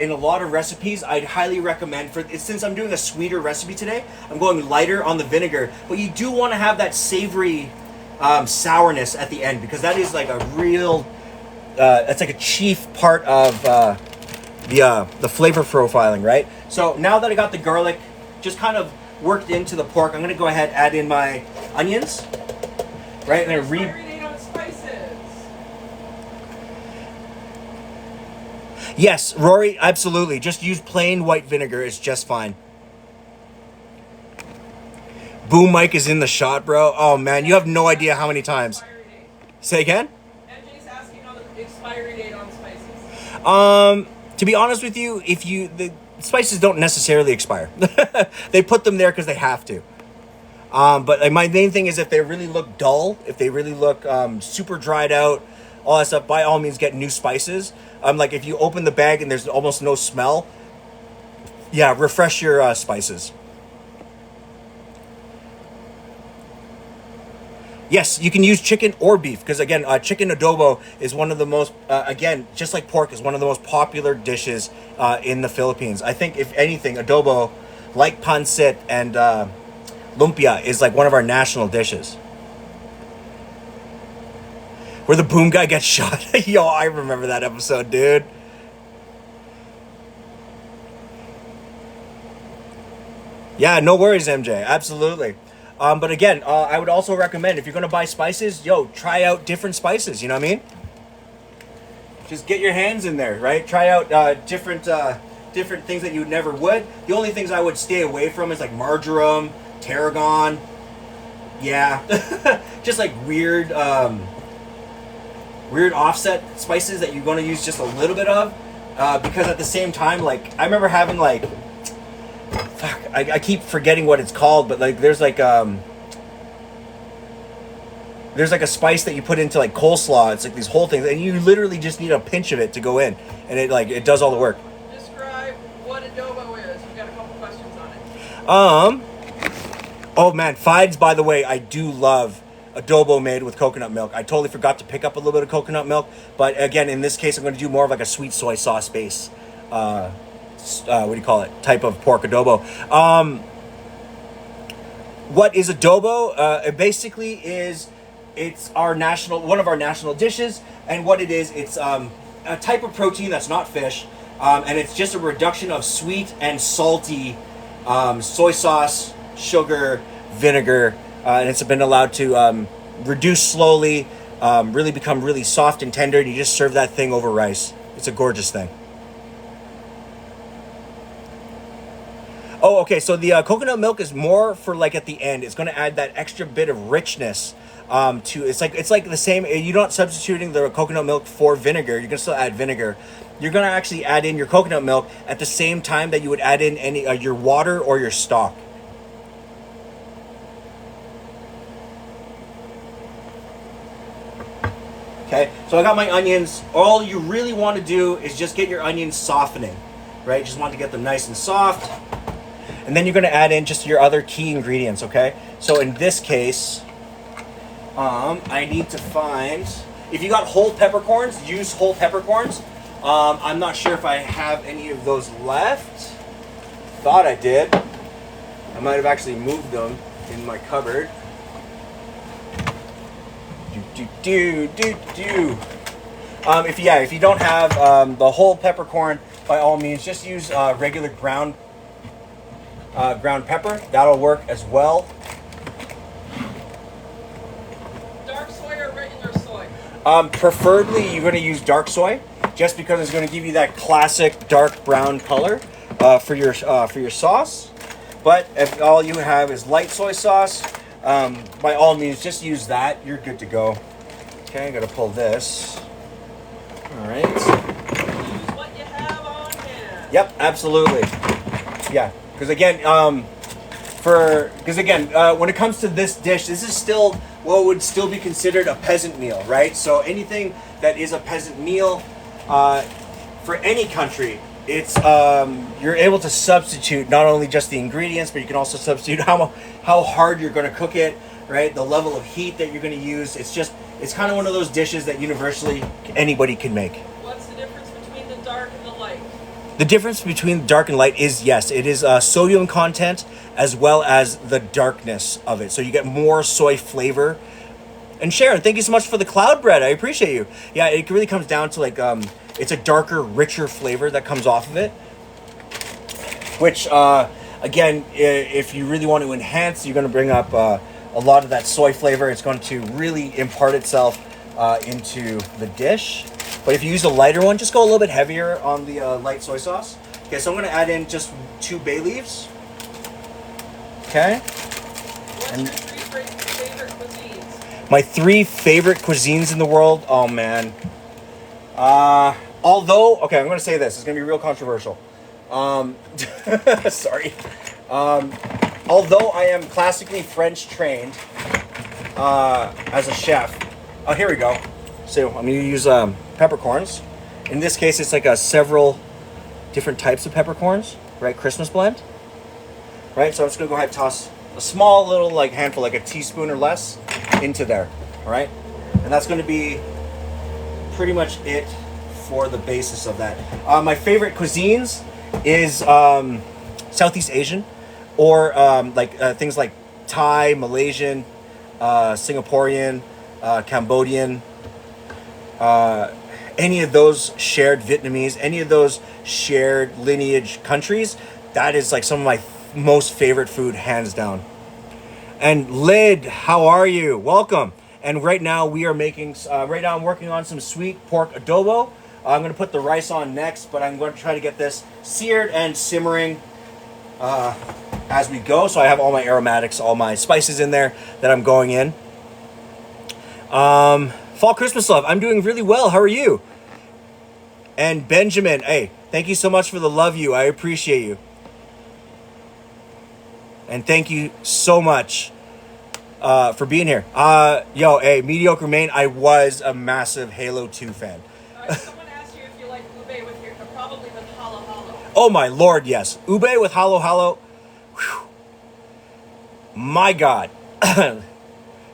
In a lot of recipes, I'd highly recommend, since I'm doing a sweeter recipe today, I'm going lighter on the vinegar. But you do want to have that savory sourness at the end, because that is like a real, it's like a chief part of the flavor profiling, right? So now that I got the garlic just kind of worked into the pork, I'm going to go ahead and add in my onions, right? And Yes, Rory, absolutely. Just use plain white vinegar. It's just fine. Boom Mike is in the shot, bro. Oh, man, you have no idea how many times. Say again? MJ's asking on the expiry date on spices. To be honest with you, the spices don't necessarily expire. They put them there because they have to. But like, my main thing is if they really look dull, if they really look super dried out, all that stuff, by all means get new spices. Like if you open the bag and there's almost no smell, yeah, refresh your spices. Yes, you can use chicken or beef, because again, chicken adobo is one of the most, again, just like pork, is one of the most popular dishes in the Philippines. I think if anything, adobo, like pancit and lumpia, is like one of our national dishes. Where the boom guy gets shot. Yo, I remember that episode, dude. Yeah, no worries, MJ. Absolutely. But again, I would also recommend, if you're going to buy spices, yo, try out different spices. You know what I mean? Just get your hands in there, right? Try out different things that you never would. The only things I would stay away from is like marjoram, tarragon. Yeah. Just like weird offset spices that you're going to use just a little bit of, because at the same time, like, I remember having like, I keep forgetting what it's called, but like there's like a spice that you put into like coleslaw. It's like these whole things, and you literally just need a pinch of it to go in, and it does all the work. Describe what adobo is. We've got a couple questions on it. Oh man, Fides, by the way, I do love adobo made with coconut milk. I totally forgot to pick up a little bit of coconut milk, but again, in this case, I'm going to do more of like a sweet soy sauce base, what do you call it, type of pork adobo. What is adobo? It basically is, it's one of our national dishes, and what it is, it's a type of protein that's not fish, and it's just a reduction of sweet and salty soy sauce, sugar, vinegar, and it's been allowed to reduce slowly, really become really soft and tender, and you just serve that thing over rice. It's a gorgeous thing. Oh, okay. So the coconut milk is more for like at the end. It's going to add that extra bit of richness. To it's like the same. You're not substituting the coconut milk for vinegar. You can still add vinegar. You're going to actually add in your coconut milk at the same time that you would add in any your water or your stock. Okay. So I got my onions. All you really want to do is just get your onions softening, right? Just want to get them nice and soft. And then you're going to add in just your other key ingredients, okay? So in this case, I need to find, if you got whole peppercorns, use whole peppercorns. I'm not sure if I have any of those left. Thought I did. I might have actually moved them in my cupboard. If you don't have the whole peppercorn, by all means, just use regular ground pepper. That'll work as well. Dark soy or regular soy? Preferably, you're going to use dark soy, just because it's going to give you that classic dark brown color for your sauce. But if all you have is light soy sauce, by all means, just use that. You're good to go. Okay, I'm going to pull this. All right. Use what you have on hand. Yep, absolutely. Yeah. Because again, when it comes to this dish, this is still what would still be considered a peasant meal, right? So anything that is a peasant meal for any country, it's you're able to substitute not only just the ingredients, but you can also substitute how hard you're going to cook it, right? The level of heat that you're going to use. It's kind of one of those dishes that universally anybody can make. What's the difference between the dark and the light? The difference between dark and light is, yes, it is sodium content as well as the darkness of it. So you get more soy flavor. And Sharon, thank you so much for the cloud bread. I appreciate you. Yeah, it really comes down to like, it's a darker, richer flavor that comes off of it. Which, again, if you really want to enhance, you're going to bring up a lot of that soy flavor. It's going to really impart itself into the dish. But if you use a lighter one, just go a little bit heavier on the light soy sauce. Okay, so I'm going to add in just 2 bay leaves. Okay. What's your 3 favorite cuisines? My 3 favorite cuisines in the world? Oh, man. Although, okay, I'm going to say this. It's going to be real controversial. Sorry. Although I am classically French trained as a chef. Oh, here we go. So I'm going to use peppercorns. In this case, it's like several different types of peppercorns, right? Christmas blend, right? So I'm just going to go ahead and toss a small little like handful, like a teaspoon or less, into there, all right? And that's going to be pretty much it for the basis of that. My favorite cuisines is Southeast Asian, or things like Thai, Malaysian, Singaporean, Cambodian, any of those shared Vietnamese, any of those shared lineage countries. That is like some of my most favorite food, hands down. And Lid, how are you? Welcome. And right now we are making, I'm working on some sweet pork adobo. I'm going to put the rice on next, but I'm going to try to get this seared and simmering as we go. So I have all my aromatics, all my spices in there that I'm going in. Fall Christmas love. I'm doing really well. How are you? And Benjamin, hey, thank you so much for the love you. I appreciate you. And thank you so much for being here. Mediocre Main, I was a massive Halo 2 fan. Someone asked you if you like ube with your, probably with halo halo. Oh my lord, yes. Ube with halo halo. Whew. My God.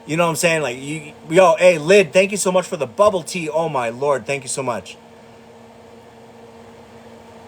You know what I'm saying? Like, hey, Lid, thank you so much for the bubble tea. Oh my lord, thank you so much.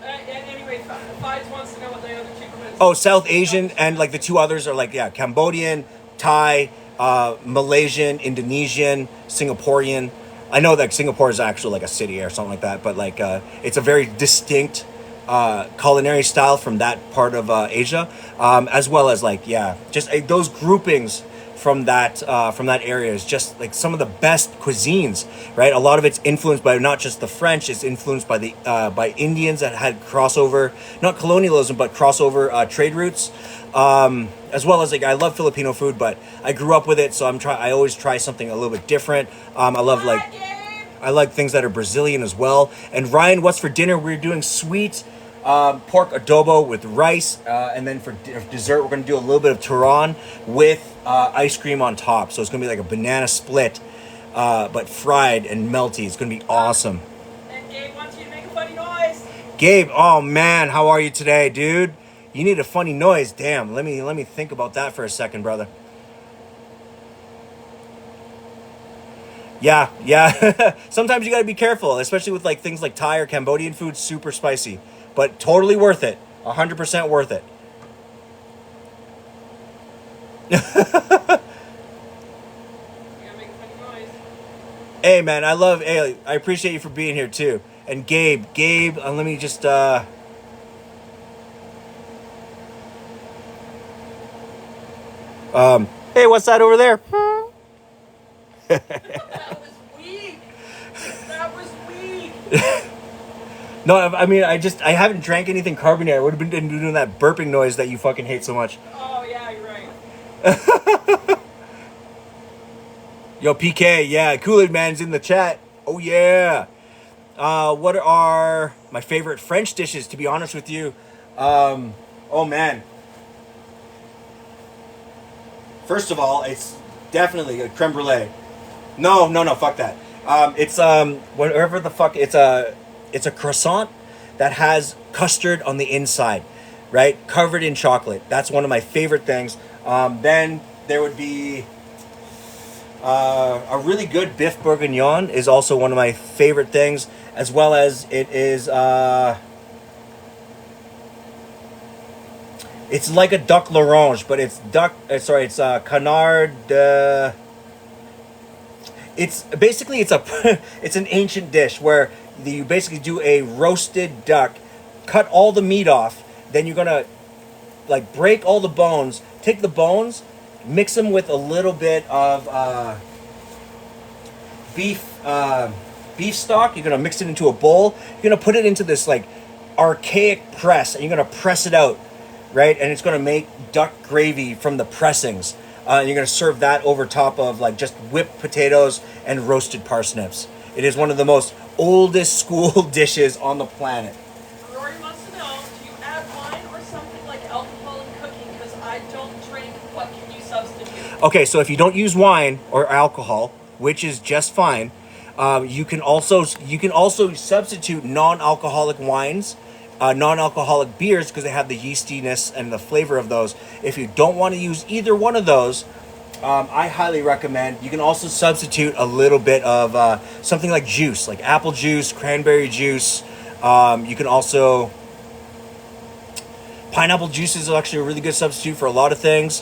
Anyway, Fides wants to know what the other 2 quizzes. Oh, South Asian, and like the 2 others are like, Cambodian, Thai, Malaysian, Indonesian, Singaporean. I know that Singapore is actually like a city or something like that, but like it's a very distinct culinary style from that part of Asia, as well as like, just those groupings from that area is just like some of the best cuisines, right? A lot of it's influenced by not just the French; it's influenced by the by Indians that had crossover, not colonialism, but crossover trade routes. As well as, like, I love Filipino food, but I grew up with it, so I always try something a little bit different. I love, like, I like things that are Brazilian as well. And Ryan, what's for dinner? We're doing sweet pork adobo with rice, and then for dessert, we're gonna do a little bit of turon with ice cream on top. So it's gonna be like a banana split, but fried and melty. It's gonna be awesome. And Gabe wants you to make a funny noise. Gabe, oh man, how are you today, dude? You need a funny noise. Damn, let me think about that for a second, brother. Yeah. Sometimes you gotta be careful, especially with like things like Thai or Cambodian food, super spicy. But totally worth it. 100% worth it. You gotta make a funny noise. Hey man, I appreciate you for being here too. And Gabe, let me just hey, what's that over there? That was weak. That was weak. No, I mean, I haven't drank anything carbonated. I would have been doing that burping noise that you fucking hate so much. Oh yeah, you're right. Yo, PK, yeah, Kool-Aid Man's in the chat. Oh yeah. What are my favorite French dishes? To be honest with you, oh man. First of all, it's definitely a creme brulee. No, fuck that. It's whatever the fuck. It's a croissant that has custard on the inside, right? Covered in chocolate. That's one of my favorite things. Then there would be a really good beef bourguignon is also one of my favorite things, as well as it is. It's like a duck l'orange, but it's it's canard. It's basically it's an ancient dish where you basically do a roasted duck, cut all the meat off, then you're gonna like break all the bones, take the bones, mix them with a little bit of beef stock. You're gonna mix it into a bowl. You're gonna put it into this like archaic press, and you're gonna press it out, right? And it's gonna make duck gravy from the pressings. And you're gonna serve that over top of like just whipped potatoes and roasted parsnips. It is one of the most oldest school dishes on the planet. Rory wants to know, do you add wine or something like alcohol in cooking? Because I don't drink. What can you substitute? Okay, so if you don't use wine or alcohol, which is just fine, you can also substitute non-alcoholic wines, non-alcoholic beers, because they have the yeastiness and the flavor of those. If you don't want to use either one of those, I highly recommend. You can also substitute a little bit of something like juice, like apple juice, cranberry juice. You can also pineapple juice is actually a really good substitute for a lot of things.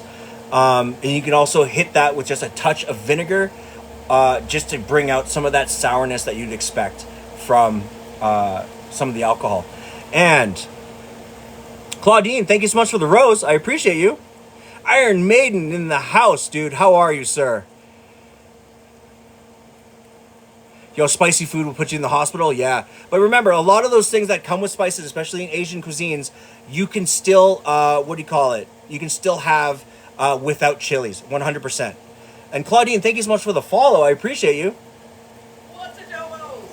And you can also hit that with just a touch of vinegar, just to bring out some of that sourness that you'd expect from some of the alcohol. And Claudine, thank you so much for the rose. I appreciate you. Iron Maiden in the house, dude. How are you, sir? Yo, spicy food will put you in the hospital? Yeah. But remember, a lot of those things that come with spices, especially in Asian cuisines, you can still, you can still have without chilies, 100%. And Claudine, thank you so much for the follow. I appreciate you. What's adobo?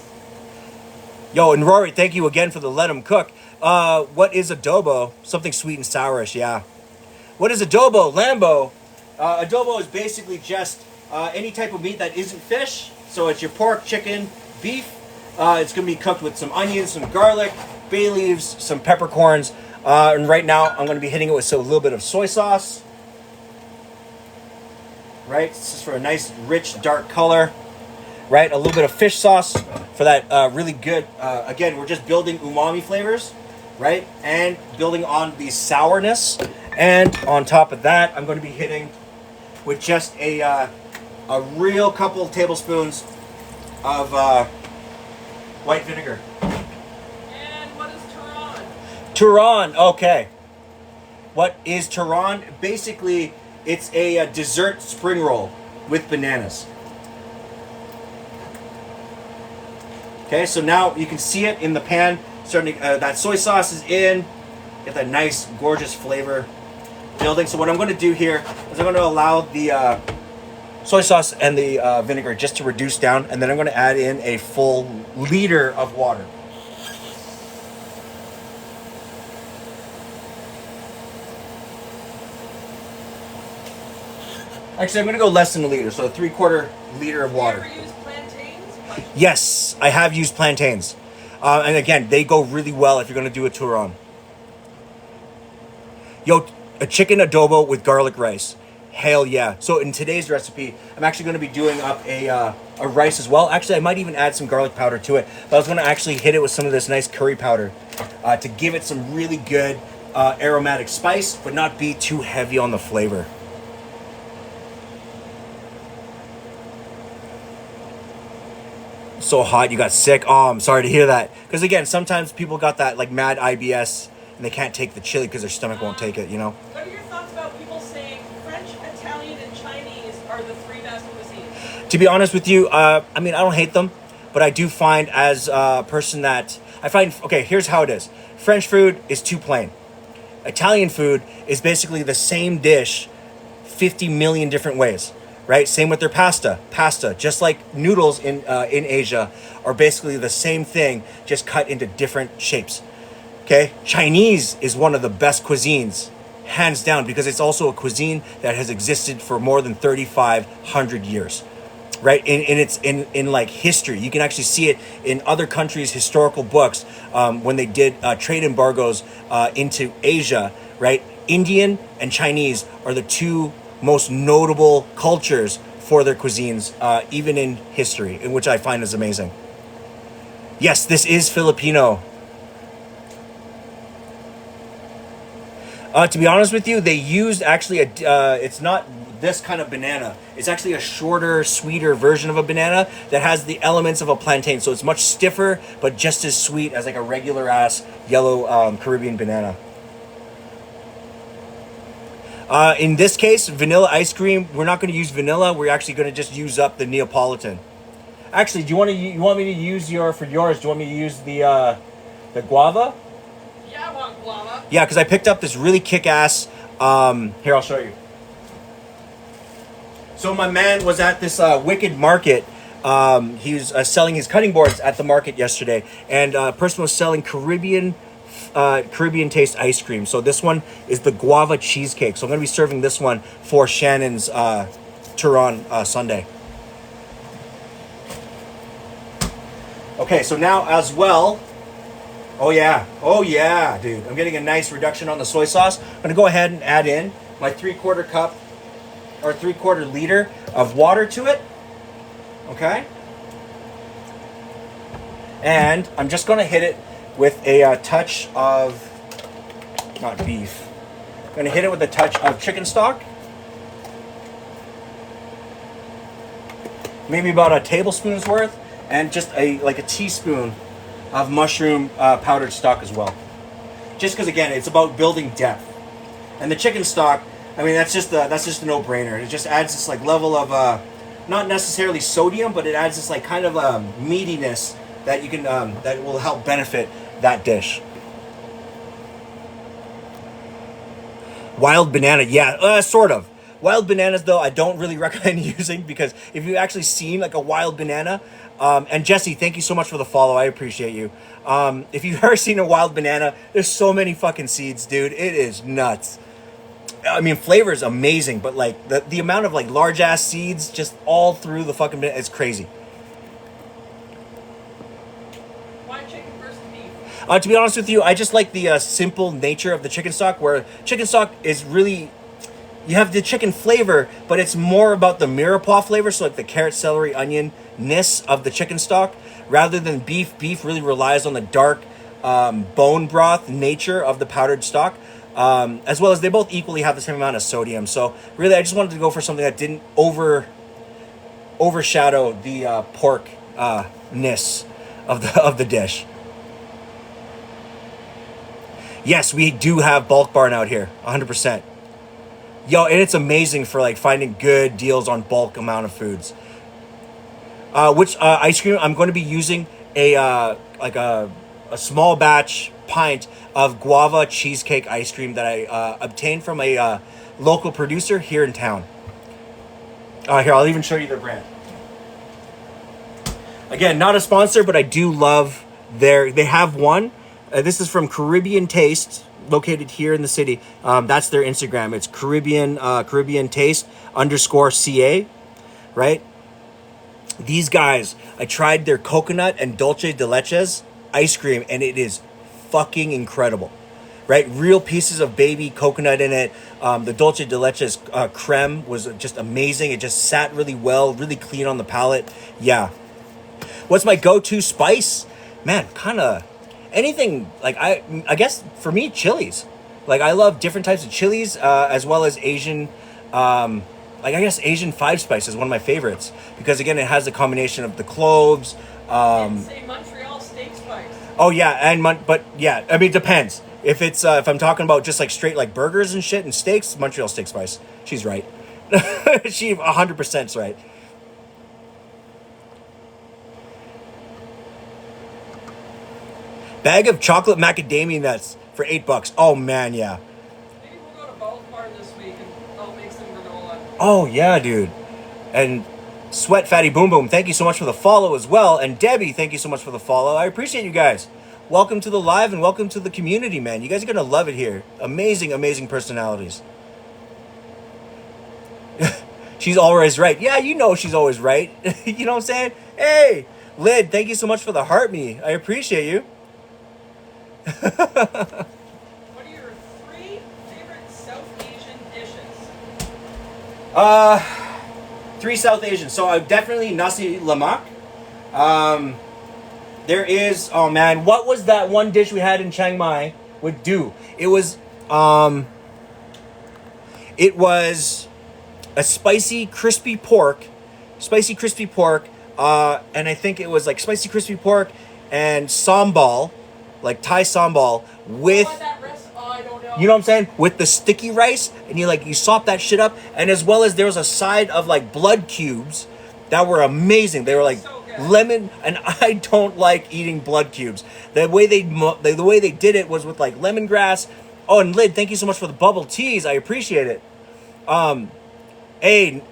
Yo, and Rory, thank you again for the let 'em cook. What is adobo? Something sweet and sourish, yeah. What is adobo? Lambo. Adobo is basically just any type of meat that isn't fish. So it's your pork, chicken, beef. It's going to be cooked with some onions, some garlic, bay leaves, some peppercorns. And right now, I'm going to be hitting it with a little bit of soy sauce. Right? This is for a nice, rich, dark color. Right? A little bit of fish sauce for that really good. Again, we're just building umami flavors. Right? And building on the sourness. And on top of that, I'm going to be hitting with just a real couple of tablespoons of white vinegar. And what is turon? Turon, okay. What is turon? Basically, It's a dessert spring roll with bananas. Okay, so now you can see it in the pan. Starting to, that soy sauce is in. Get that nice, gorgeous flavor building. So what I'm going to do here is I'm going to allow the soy sauce and the vinegar just to reduce down, and then I'm going to add in a full liter of water. Actually, I'm going to go less than a liter, so a 3/4 liter of water. You ever use plantains? Yes, I have used plantains. And again, they go really well if you're going to do a turon. Yo, a chicken adobo with garlic rice. Hell yeah. So in today's recipe, I'm actually going to be doing up a rice as well. Actually, I might even add some garlic powder to it. But I was going to actually hit it with some of this nice curry powder to give it some really good aromatic spice, but not be too heavy on the flavor. So hot, you got sick. Oh, I'm sorry to hear that. Because again, sometimes people got that like mad IBS and they can't take the chili because their stomach won't take it, you know? What are your thoughts about people saying French, Italian, and Chinese are the 3 best cuisines? To be honest with you, I mean, I don't hate them, but I do find as a person that I find, okay, here's how it is. French food is too plain. Italian food is basically the same dish 50 million different ways. Right? Same with their pasta. Pasta, just like noodles in Asia, are basically the same thing, just cut into different shapes. Okay? Chinese is one of the best cuisines, hands down, because it's also a cuisine that has existed for more than 3,500 years. Right? In like history. You can actually see it in other countries' historical books when they did trade embargoes into Asia, right? Indian and Chinese are the two most notable cultures for their cuisines, even in history, in which I find is amazing. Yes, this is Filipino. To be honest with you, they used actually it's not this kind of banana. It's actually a shorter, sweeter version of a banana that has the elements of a plantain. So it's much stiffer, but just as sweet as like a regular ass yellow Caribbean banana. In this case, vanilla ice cream, we're not going to use vanilla. We're actually going to just use up the Neapolitan. Actually, do you want me to use for yours? Do you want me to use the guava? Yeah, I want guava. Yeah, because I picked up this really kick-ass. Here, I'll show you. So my man was at this Wicked Market. He was selling his cutting boards at the market yesterday, and a person was selling Caribbean taste ice cream. So this one is the guava cheesecake. So I'm going to be serving this one for Shannon's Turon Sunday. Okay, so now as well, oh yeah, dude, I'm getting a nice reduction on the soy sauce. I'm going to go ahead and add in my 3/4 cup or 3/4 liter of water to it. Okay, and I'm just going to hit it with a touch of, not beef. I'm going to hit it with a touch of chicken stock. Maybe about a tablespoon's worth, and just a teaspoon of mushroom powdered stock as well. Just because again, it's about building depth. And the chicken stock, I mean, that's just a no-brainer. It just adds this like level of not necessarily sodium, but it adds this like kind of meatiness that you can that will help benefit that dish. Wild banana, yeah, sort of. Wild bananas, though, I don't really recommend using, because if you've actually seen like a wild banana, and Jesse, thank you so much for the follow. I appreciate you. If you've ever seen a wild banana, there's so many fucking seeds, dude. It is nuts. I mean, flavor is amazing, but like the amount of like large ass seeds just all through the fucking banana, it's crazy. To be honest with you, I just like the simple nature of the chicken stock, where chicken stock is really, you have the chicken flavor, but it's more about the mirepoix flavor, so like the carrot, celery, onion-ness of the chicken stock, rather than beef. Beef really relies on the dark bone broth nature of the powdered stock, as well as they both equally have the same amount of sodium. So really, I just wanted to go for something that didn't overshadow the pork-ness of the dish. Yes, we do have Bulk Barn out here, 100%. Yo, and it's amazing for like finding good deals on bulk amount of foods. Which ice cream? I'm going to be using like a small batch pint of guava cheesecake ice cream that I obtained from a local producer here in town. Here, I'll even show you their brand. Again, not a sponsor, but I do love they have one. This is from Caribbean Taste, located here in the city. That's their Instagram. It's Caribbean Taste _CA, right? These guys, I tried their coconut and dulce de leches ice cream, and it is fucking incredible, right? Real pieces of baby coconut in it. The dulce de leches creme was just amazing. It just sat really well, really clean on the palate. Yeah. What's my go-to spice? Man, kind of anything. Like I guess for me, chilies. Like I love different types of chilies, as well as Asian. Like I guess Asian 5-spice is one of my favorites because again it has a combination of the cloves. Say Montreal steak spice. Oh yeah, but yeah, I mean it depends. If it's if I'm talking about just like straight like burgers and shit and steaks, Montreal steak spice. She's right. She 100% is right. Bag of chocolate macadamia nuts for $8. Oh man, yeah. Maybe we'll go to Ball's Bar this week and I'll make some granola. Oh yeah, dude. And Sweat Fatty Boom Boom, thank you so much for the follow as well. And Debbie, thank you so much for the follow. I appreciate you guys. Welcome to the live and welcome to the community, man. You guys are gonna love it here. Amazing, amazing personalities. She's always right. Yeah, you know she's always right. You know what I'm saying? Hey, Lid, thank you so much for the heart me. I appreciate you. What are your 3 favorite South Asian dishes? 3 South Asian. So definitely nasi lemak. There is, oh man, what was that one dish we had in Chiang Mai with do? It was a spicy crispy pork, and I think it was like spicy crispy pork and sambal, like Thai sambal with, I don't know. you know what I'm saying? With the sticky rice, and you sop that shit up, and as well as there was a side of like blood cubes that were amazing. They were like so good. Lemon, and I don't like eating blood cubes. The way they did it was with like lemongrass. Oh, and Lid, thank you so much for the bubble teas. I appreciate it. Hey,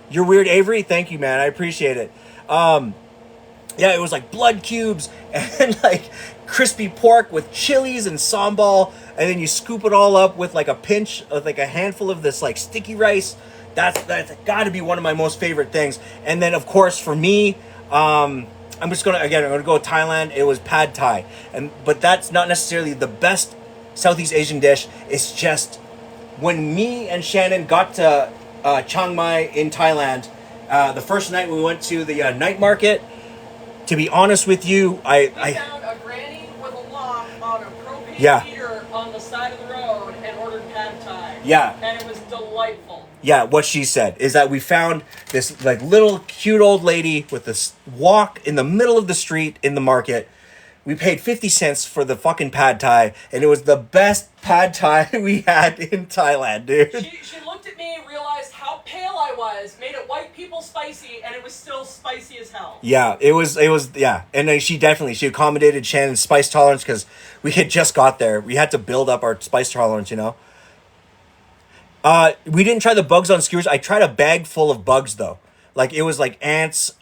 you're weird, Avery. Thank you, man. I appreciate it. Yeah, it was like blood cubes and like crispy pork with chilies and sambal, and then you scoop it all up with like a pinch of like a handful of this like sticky rice. That's got to be one of my most favorite things. And then of course for me, I'm gonna go with Thailand. It was pad Thai, but that's not necessarily the best Southeast Asian dish. It's just when me and Shannon got to Chiang Mai in Thailand, the first night we went to the night market. To be honest with you, We found a granny with a lock on a propane heater on the side of the road and ordered pad Thai. Yeah. And it was delightful. Yeah, what she said is that we found this like little cute old lady with this walk in the middle of the street in the market. We paid 50 cents for the fucking pad Thai, and it was the best pad Thai we had in Thailand, dude. She looked at me, realized how pale I was, made it white people spicy, and it was still spicy as hell. Yeah, it was, yeah. And then she accommodated Shannon's spice tolerance because we had just got there. We had to build up our spice tolerance, you know? We didn't try the bugs on skewers. I tried a bag full of bugs, though. Like, it was like ants,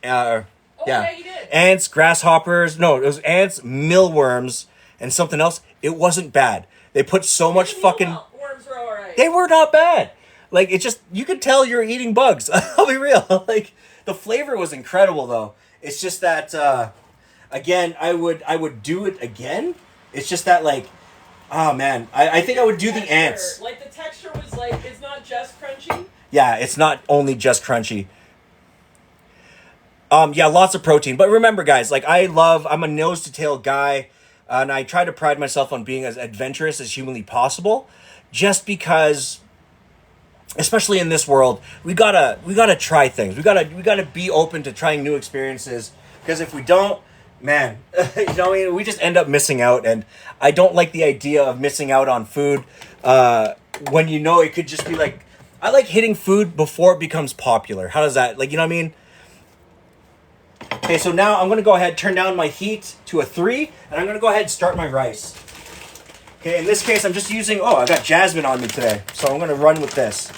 yeah, you did. ants, grasshoppers. No, it was ants, mealworms, and something else. It wasn't bad. They put so much fucking... Worms were alright. They were not bad. Like, it just... You could tell you're eating bugs. I'll be real. Like, the flavor was incredible, though. It's just that, again, I would do it again. It's just that, like... Oh, man. I think I would do the ants. Like, the texture was, like, it's not just crunchy. Yeah, it's not only just crunchy. Yeah, lots of protein. But remember, guys, like, I'm a nose-to-tail guy, and I try to pride myself on being as adventurous as humanly possible, just because, especially in this world, we gotta try things. We gotta be open to trying new experiences, because if we don't, man, you know what I mean? We just end up missing out, and I don't like the idea of missing out on food when you know it could just be like I like hitting food before it becomes popular. How does that, like, you know what I mean? Okay, so now I'm going to go ahead, turn down my heat to a 3, and I'm going to go ahead and start my rice. Okay, in this case, I'm just using, I got jasmine on me today, so I'm going to run with this.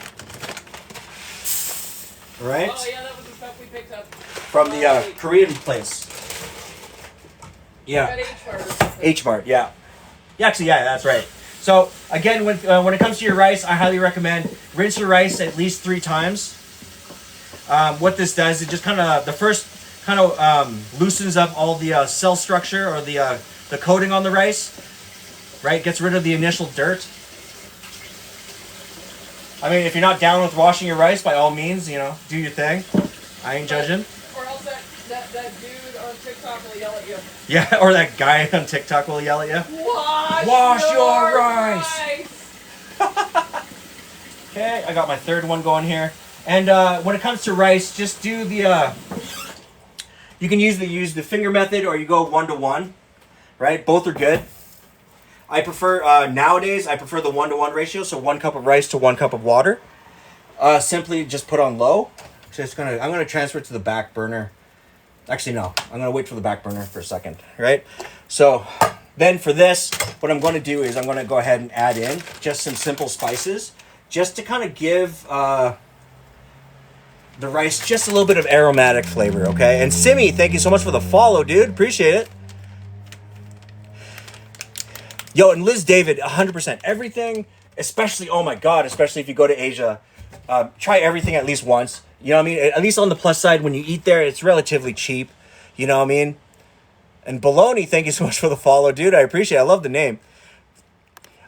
All right? Oh, yeah, that was the stuff we picked up. From the Korean place. Yeah. At H-Mart or something. H-Mart, yeah. Yeah, actually, yeah, that's right. So, again, when it comes to your rice, I highly recommend rinse your rice at least 3 times. What this does, it just kind of, the first kind of loosens up all the cell structure or the coating on the rice, right? Gets rid of the initial dirt. I mean, if you're not down with washing your rice, by all means, do your thing. I ain't judging. Or else that dude on TikTok will yell at you. Yeah, or that guy on TikTok will yell at you. Wash your rice. Okay, I got my third one going here. And when it comes to rice, just do the... you can use the finger method or you go 1-to-1, right? Both are good. I prefer, nowadays, I prefer the 1-to-1 ratio, so 1 cup of rice to 1 cup of water. Simply just put on low. So I'm gonna transfer it to the back burner. Actually, no. I'm gonna wait for the back burner for a second, right? So then for this, what I'm going to do is I'm going to go ahead and add in just some simple spices, just to kind of give the rice just a little bit of aromatic flavor, okay? And Simi, thank you so much for the follow, dude. Appreciate it. Yo, and Liz David, 100%. Everything, especially, oh my God, especially if you go to Asia, try everything at least once. You know what I mean? At least on the plus side, when you eat there, it's relatively cheap. You know what I mean? And Baloney, thank you so much for the follow, dude. I appreciate it. I love the name.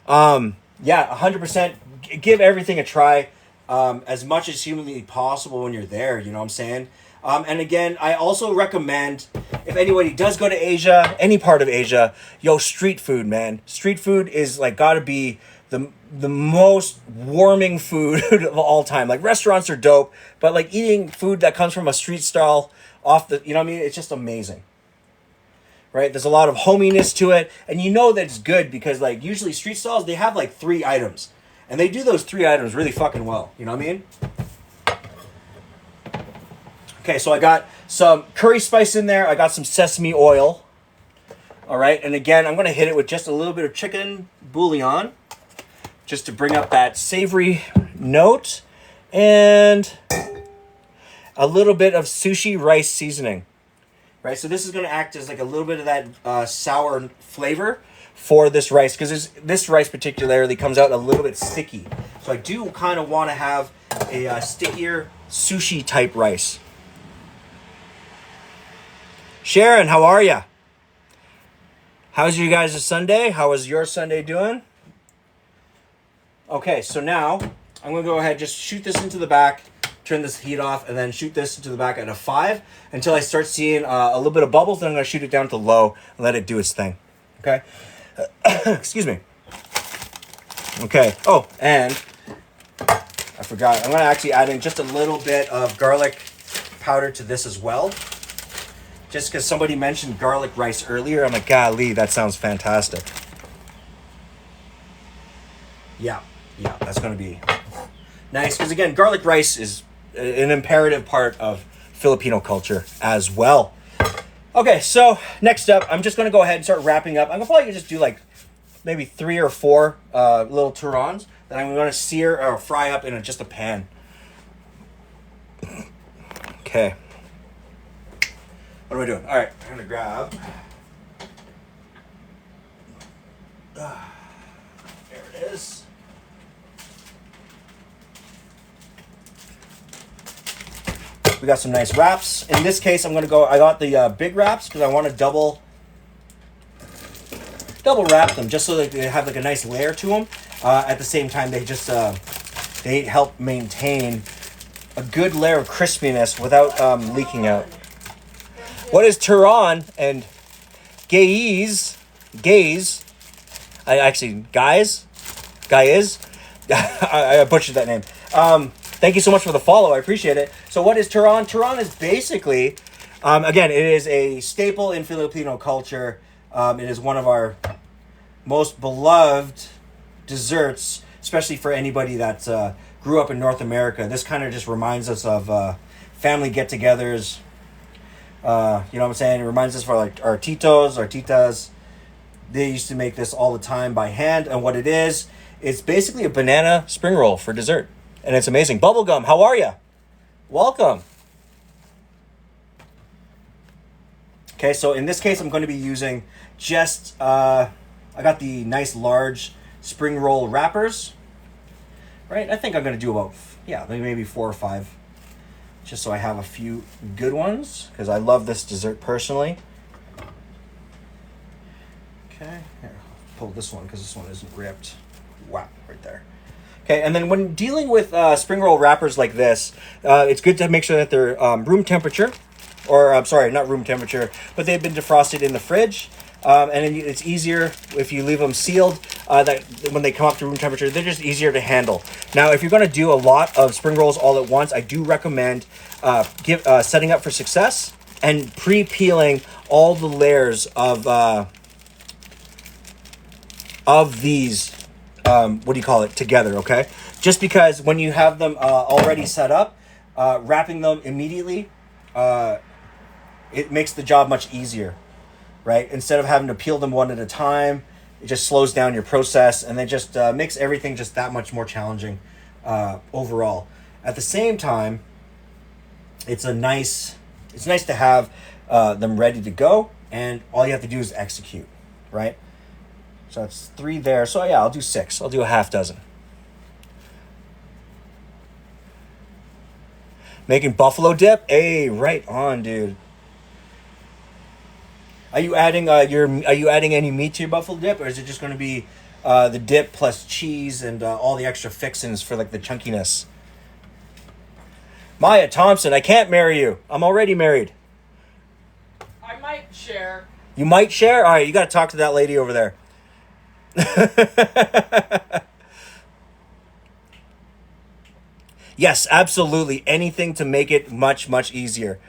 Yeah, 100%. Give everything a try as much as humanly possible when you're there. You know what I'm saying? And again, I also recommend, if anybody does go to Asia, any part of Asia, street food, man. Street food is like gotta be the most warming food of all time. Like, restaurants are dope, but like eating food that comes from a street stall off the, you know what I mean? It's just amazing. Right? There's a lot of hominess to it, and you know that it's good because like usually street stalls, they have like 3 items, and they do those 3 items really fucking well. You know what I mean? Okay, so I got some curry spice in there. I got some sesame oil. All right, and again, I'm gonna hit it with just a little bit of chicken bouillon, just to bring up that savory note, and a little bit of sushi rice seasoning. Right, so this is going to act as like a little bit of that sour flavor for this rice, because this rice particularly comes out a little bit sticky. So I do kind of want to have a stickier sushi type rice. Sharon, how are ya? How's you guys' Sunday? How was your Sunday doing? Okay, so now I'm going to go ahead and just shoot this into the back. Turn this heat off, and then shoot this into the back at a 5 until I start seeing a little bit of bubbles. Then I'm going to shoot it down to low and let it do its thing. Okay? Excuse me. Okay. Oh, and I forgot. I'm going to actually add in just a little bit of garlic powder to this as well. Just because somebody mentioned garlic rice earlier. I'm like, golly, that sounds fantastic. Yeah, that's going to be nice. Because again, garlic rice is an imperative part of Filipino culture as well. Okay, so next up, I'm just going to go ahead and start wrapping up. I'm probably going to just do like maybe 3 or 4 little turons that I'm going to sear or fry up in just a pan. Okay. What am I doing? All right, I'm going to grab... there it is. We got some nice wraps. In this case, I got the big wraps because I want to double wrap them just so that they have like a nice layer to them. At the same time, they help maintain a good layer of crispiness without leaking out. What is turon and gaze? Guys? I butchered that name. Thank you so much for the follow. I appreciate it. So what is turon? Turon is basically, again, it is a staple in Filipino culture. It is one of our most beloved desserts, especially for anybody that grew up in North America, this kind of just reminds us of family get-togethers. You know what I'm saying? It reminds us for like our titos, our titas. They used to make this all the time by hand, and what it is, it's basically a banana spring roll for dessert, and it's amazing. Bubblegum, how are you? Welcome. Okay, so in this case, I'm going to be using just, I got the nice large spring roll wrappers, right? I think I'm going to do about, maybe 4 or 5, just so I have a few good ones, because I love this dessert personally. Okay, here, I'll pull this one, because this one isn't ripped. Wow, right there. Okay, and then when dealing with spring roll wrappers like this, it's good to make sure that they're room temperature. Or, I'm sorry, not room temperature, but they've been defrosted in the fridge. And it's easier if you leave them sealed, that when they come up to room temperature, they're just easier to handle. Now, if you're going to do a lot of spring rolls all at once, I do recommend setting up for success and pre-peeling all the layers of these, together, okay? Just because when you have them already set up, wrapping them immediately, it makes the job much easier, right? Instead of having to peel them one at a time, it just slows down your process, and it just makes everything just that much more challenging overall. At the same time, it's nice to have them ready to go, and all you have to do is execute, right? So that's 3 there. So yeah, I'll do 6. I'll do a half dozen. Making buffalo dip? Hey, right on, dude. Are you adding any meat to your buffalo dip, or is it just going to be the dip plus cheese and all the extra fixins for like the chunkiness? Maya Thompson, I can't marry you. I'm already married. I might share. You might share? All right, you got to talk to that lady over there. Yes, absolutely. Anything to make it much, much easier.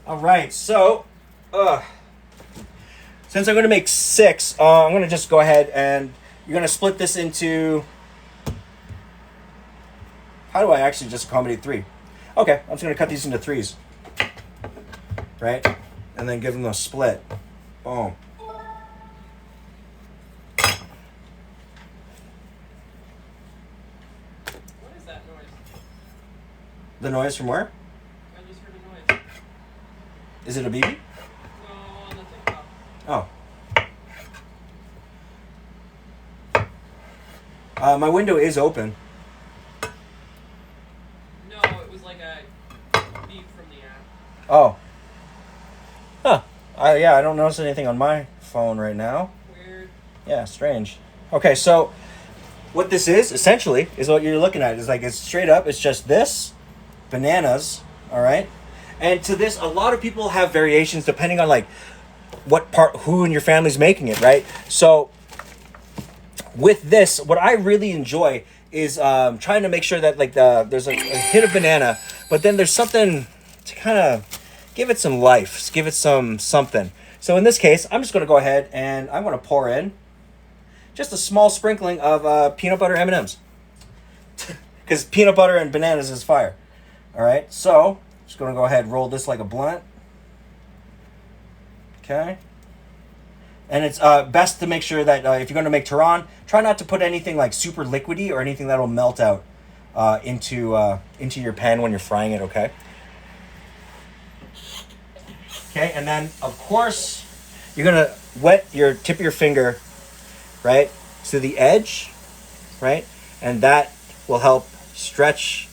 All right, so since I'm going to make 6, I'm going to just go ahead and you're going to split this into... How do I actually just accommodate 3? Okay, I'm just going to cut these into 3s. Right? And then give them a split. Boom. What is that noise? The noise from where? I just heard a noise. Is it a BB? No, on the TikTok. Oh. My window is open. No, it was like a beep from the app. Oh. Huh. I don't notice anything on my phone right now. Weird. Yeah, strange. Okay, so what this is, essentially, is what you're looking at. It's straight up, it's just this, bananas, all right? And to this, a lot of people have variations depending on, like, who in your family's making it, right? So with this, what I really enjoy is trying to make sure that, like, there's a hit of banana, but then there's something to kind of give it some life, give it something. So in this case, I'm just going to go ahead and I'm going to pour in just a small sprinkling of peanut butter M&Ms. Because peanut butter and bananas is fire. All right, so just going to go ahead and roll this like a blunt. Okay. And it's best to make sure that if you're going to make turon, try not to put anything like super liquidy or anything that'll melt out into your pan when you're frying it, okay? Okay, and then, of course, you're going to wet your tip of your finger, right, to the edge, right? And that will help stretch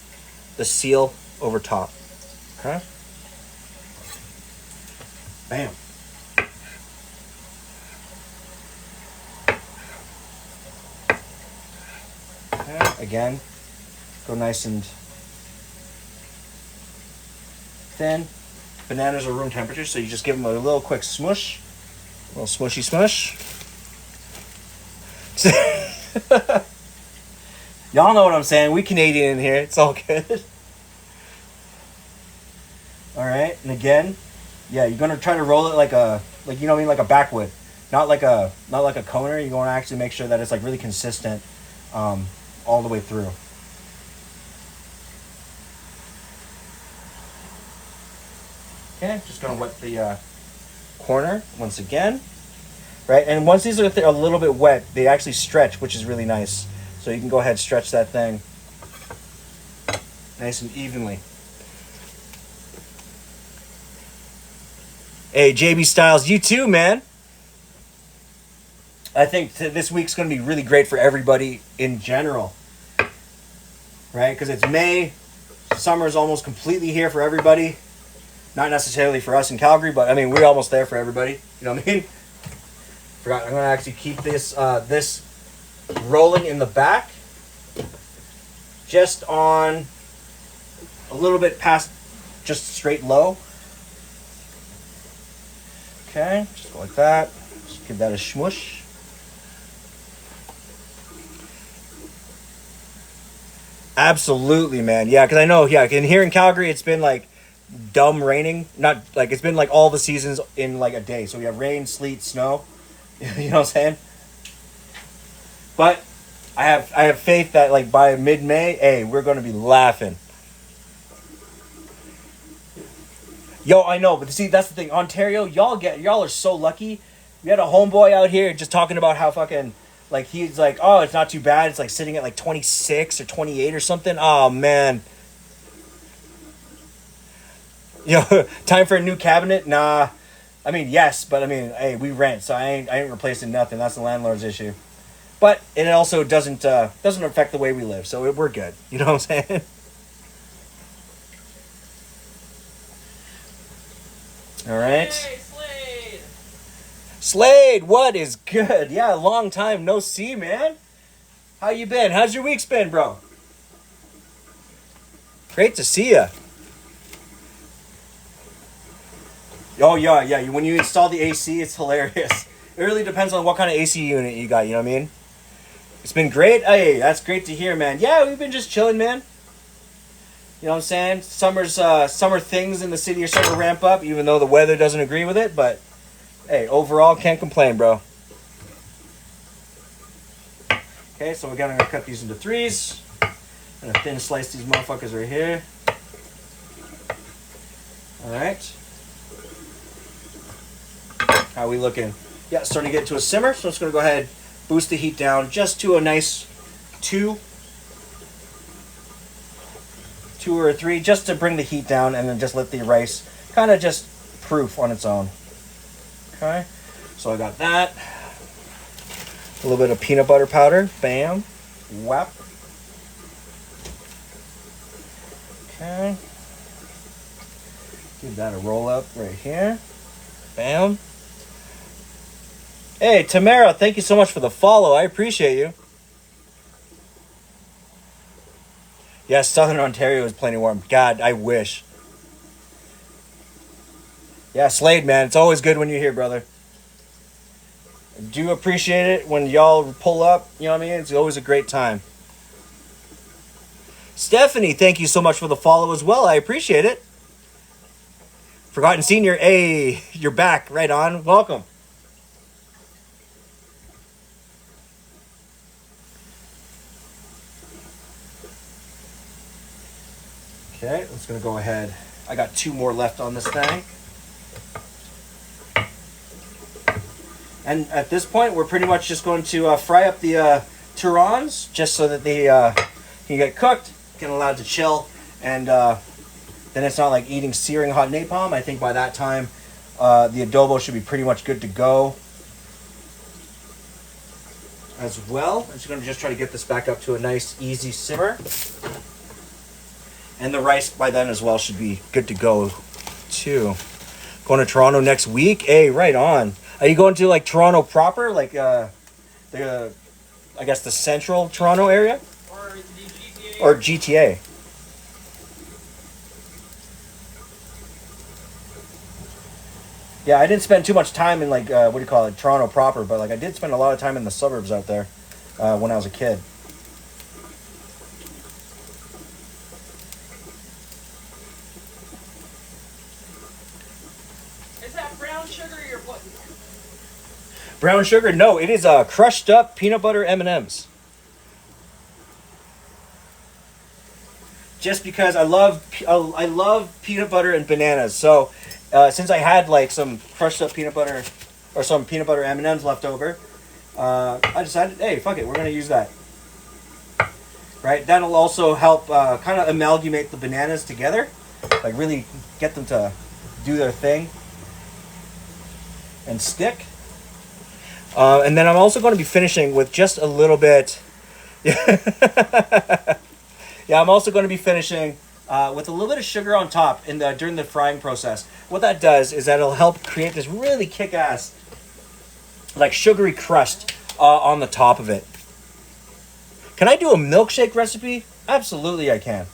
the seal over top, okay? Bam. Okay, again, go nice and thin. Bananas are room temperature, so you just give them a little quick smush. A little smushy smush. Y'all know what I'm saying. We Canadian in here. It's all good. All right, and again, yeah, you're gonna try to roll it like a backwood. not like a coner. You want to actually make sure that it's like really consistent all the way through. Okay, just gonna wet the corner once again, right? And once these are a little bit wet, they actually stretch, which is really nice. So you can go ahead and stretch that thing nice and evenly. Hey, JB Styles, you too, man. I think this week's going to be really great for everybody in general, right? Because it's May, summer's almost completely here for everybody. Not necessarily for us in Calgary, but I mean, we're almost there for everybody. You know what I mean? Forgot, I'm going to actually keep this this rolling in the back, just on a little bit past just straight low. Okay, just go like that. Just give that a smush. Absolutely, man. Yeah, because I know, yeah, in here in Calgary, it's been like dumb raining. Not like it's been like all the seasons in like a day. So we have rain, sleet, snow. You know what I'm saying? But I have faith that like by mid-May, hey, we're going to be laughing. Yo, I know, but see, that's the thing. Ontario, y'all are so lucky. We had a homeboy out here just talking about how fucking, like, he's like, oh, it's not too bad. It's like sitting at like 26 or 28 or something. Oh, man. You know, time for a new cabinet? Nah. I mean, yes, but I mean, hey, we rent, so I ain't replacing nothing. That's the landlord's issue. But it also doesn't affect the way we live, so we're good. You know what I'm saying? All right. Hey, Slade! Slade, what is good? Yeah, long time no see, man. How you been? How's your week's been, bro? Great to see ya. Oh, yeah. When you install the AC, it's hilarious. It really depends on what kind of AC unit you got, you know what I mean? It's been great. Hey, that's great to hear, man. Yeah, we've been just chilling, man. You know what I'm saying? Summer things in the city are starting to ramp up, even though the weather doesn't agree with it. But, hey, overall, can't complain, bro. Okay, so again, I'm going to cut these into threes. I'm going to thin slice these motherfuckers right here. All right. How are we looking? Yeah, it's starting to get to a simmer, so I'm just going to go ahead, boost the heat down just to a nice 2 or 3, just to bring the heat down, and then just let the rice kind of just proof on its own. Okay, so I got that. A little bit of peanut butter powder. Bam. Whap. Okay. Give that a roll up right here. Bam. Hey, Tamara, thank you so much for the follow. I appreciate you. Yeah, Southern Ontario is plenty warm. God, I wish. Yeah, Slade, man, it's always good when you're here, brother. I do appreciate it when y'all pull up. You know what I mean? It's always a great time. Stephanie, thank you so much for the follow as well. I appreciate it. Forgotten Senior, hey, you're back. Right on. Welcome. Okay, let's gonna go ahead. I got 2 more left on this thing. And at this point, we're pretty much just going to fry up the turons, just so that they can get cooked, get allowed to chill, and then it's not like eating searing hot napalm. I think by that time, the adobo should be pretty much good to go as well. I'm just going to just try to get this back up to a nice, easy simmer. And the rice by then as well should be good to go too. Going to Toronto next week? Hey, right on. Are you going to like Toronto proper? Like I guess the central Toronto area? Or the GTA? Or GTA? Yeah, I didn't spend too much time in like, Toronto proper, but like I did spend a lot of time in the suburbs out there when I was a kid. Brown sugar? No, it is crushed up peanut butter M&Ms. Just because I love peanut butter and bananas. So since I had like some crushed up peanut butter or some peanut butter M&Ms left over, I decided, hey, fuck it, we're gonna use that. Right, that'll also help kind of amalgamate the bananas together, like really get them to do their thing and stick. And then I'm also going to be finishing with just a little bit. Yeah, I'm also going to be finishing with a little bit of sugar on top during the frying process. What that does is that it'll help create this really kick-ass, like sugary crust on the top of it. Can I do a milkshake recipe? Absolutely, I can.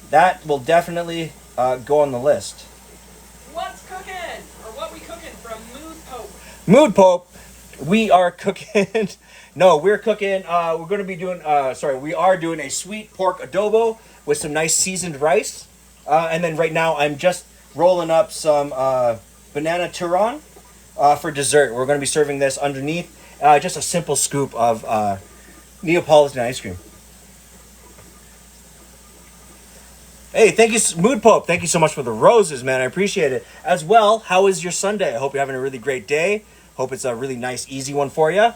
That will definitely go on the list. What's cooking? Or what we cooking from Mood Pope? Mood Pope, we are cooking. No, we're cooking. We're going to be doing. We are doing a sweet pork adobo with some nice seasoned rice, and then right now I'm just rolling up some banana turon for dessert. We're going to be serving this underneath just a simple scoop of Neapolitan ice cream. Hey, thank you, Mood Pope. Thank you so much for the roses, man. I appreciate it. As well, how is your Sunday? I hope you're having a really great day. Hope it's a really nice, easy one for you.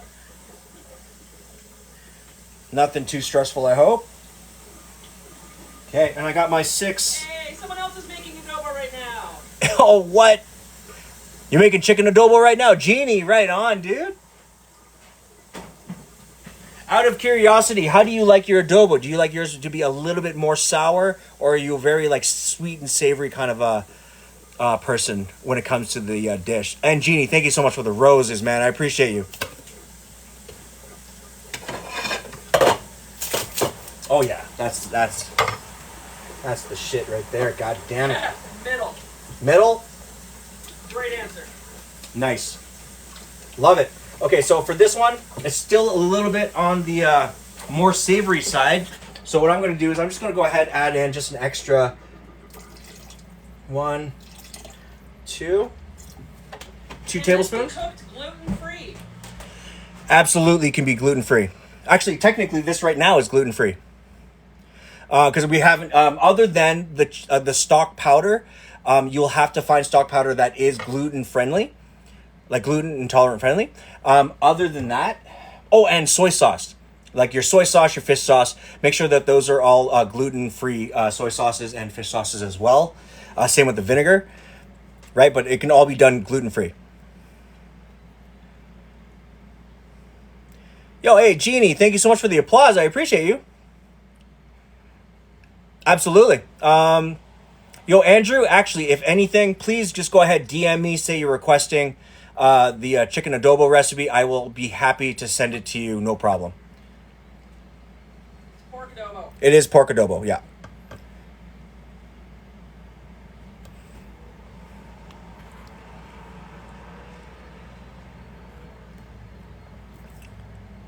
Nothing too stressful, I hope. Okay, and I got my 6. Hey, someone else is making adobo right now. Oh, what? You're making chicken adobo right now? Jeannie, right on, dude. Out of curiosity, how do you like your adobo? Do you like yours to be a little bit more sour, or are you a very like sweet and savory kind of a person when it comes to the dish? And Jeannie, thank you so much for the roses, man. I appreciate you. Oh yeah, that's the shit right there. God damn it. Middle. Middle? Great answer. Nice. Love it. Okay, so for this one, it's still a little bit on the more savory side. So what I'm going to do is I'm just going to go ahead and add in just an extra 1, 2 tablespoons. Cooked gluten-free. Absolutely can be gluten-free. Actually, technically, this right now is gluten-free. Because we haven't, other than the stock powder, you'll have to find stock powder that is gluten-friendly. Like gluten intolerant friendly. Other than that, and soy sauce. Like your soy sauce, your fish sauce, make sure that those are all gluten-free soy sauces and fish sauces as well. Same with the vinegar, right? But it can all be done gluten-free. Yo, hey, Jeannie, thank you so much for the applause. I appreciate you. Absolutely. Yo, Andrew, actually, if anything, please just go ahead, DM me, say you're requesting the chicken adobo recipe. I will be happy to send it to you, no problem. Pork adobo. It is pork adobo, yeah.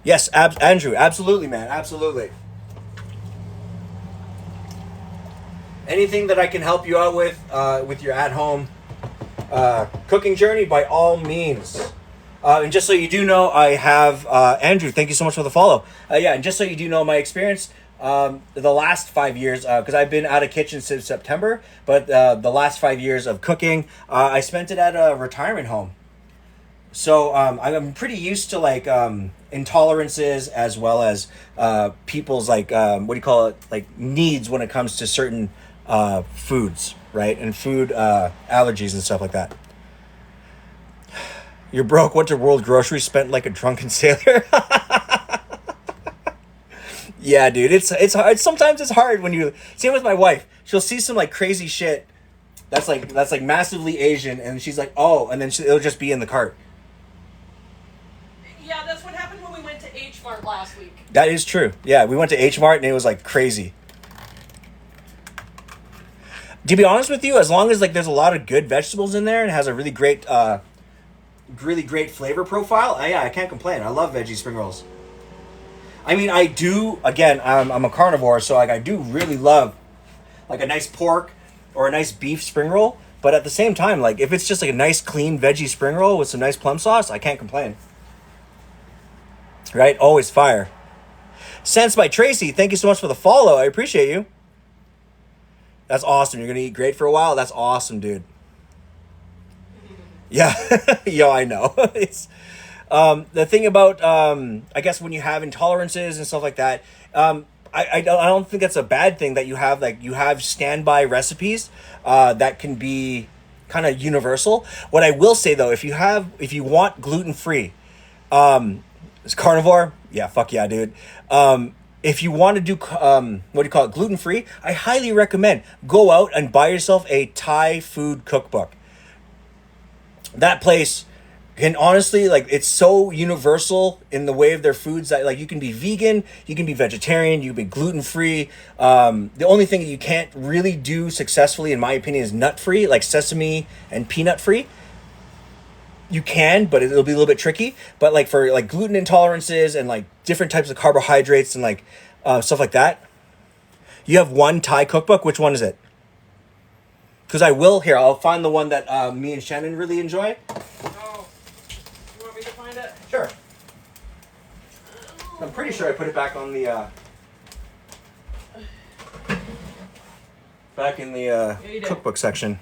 Yes, Andrew, absolutely, man, absolutely. Anything that I can help you out with your at-home cooking journey, by all means. And just so you do know, I have Andrew. Thank you so much for the follow. And just so you do know, my experience the last 5 years, because I've been out of kitchen since September, but the last 5 years of cooking, I spent it at a retirement home. So I'm pretty used to like intolerances as well as people's like like needs when it comes to certain foods, right? And food allergies and stuff like that. You're broke, went to World Grocery, spent like a drunken sailor. Yeah, dude, it's hard. Sometimes it's hard when you, same with my wife. She'll see some like crazy shit that's like massively Asian, and she's like, oh, and then it'll just be in the cart. Yeah, that's what happened when we went to H Mart last week. That is true. Yeah, we went to H Mart and it was like crazy. To be honest with you, as long as like there's a lot of good vegetables in there and has a really great flavor profile, I can't complain. I love veggie spring rolls. I mean, I do. Again, I'm a carnivore, so like I do really love like a nice pork or a nice beef spring roll. But at the same time, like if it's just like a nice clean veggie spring roll with some nice plum sauce, I can't complain. Right? Always fire. Sense by Tracy, thank you so much for the follow. I appreciate you. That's awesome. You're going to eat great for a while. That's awesome, dude. Yeah. Yo, I know. It's the thing about, I guess when you have intolerances and stuff like that, I don't think that's a bad thing that you have standby recipes that can be kind of universal. What I will say though, if you want gluten-free, it's carnivore, yeah, fuck yeah, dude. If you want to do gluten-free, I highly recommend go out and buy yourself a Thai food cookbook. That place can honestly, like, it's so universal in the way of their foods that, like, you can be vegan, you can be vegetarian, you can be gluten-free. The only thing that you can't really do successfully, in my opinion, is nut-free, like sesame and peanut-free. You can, but it'll be a little bit tricky. But, like, for, like, gluten intolerances and, like, different types of carbohydrates and, like, stuff like that, you have one Thai cookbook. Which one is it? Because I'll find the one that me and Shannon really enjoy. Sure. I'm pretty sure I put it back on the cookbook section.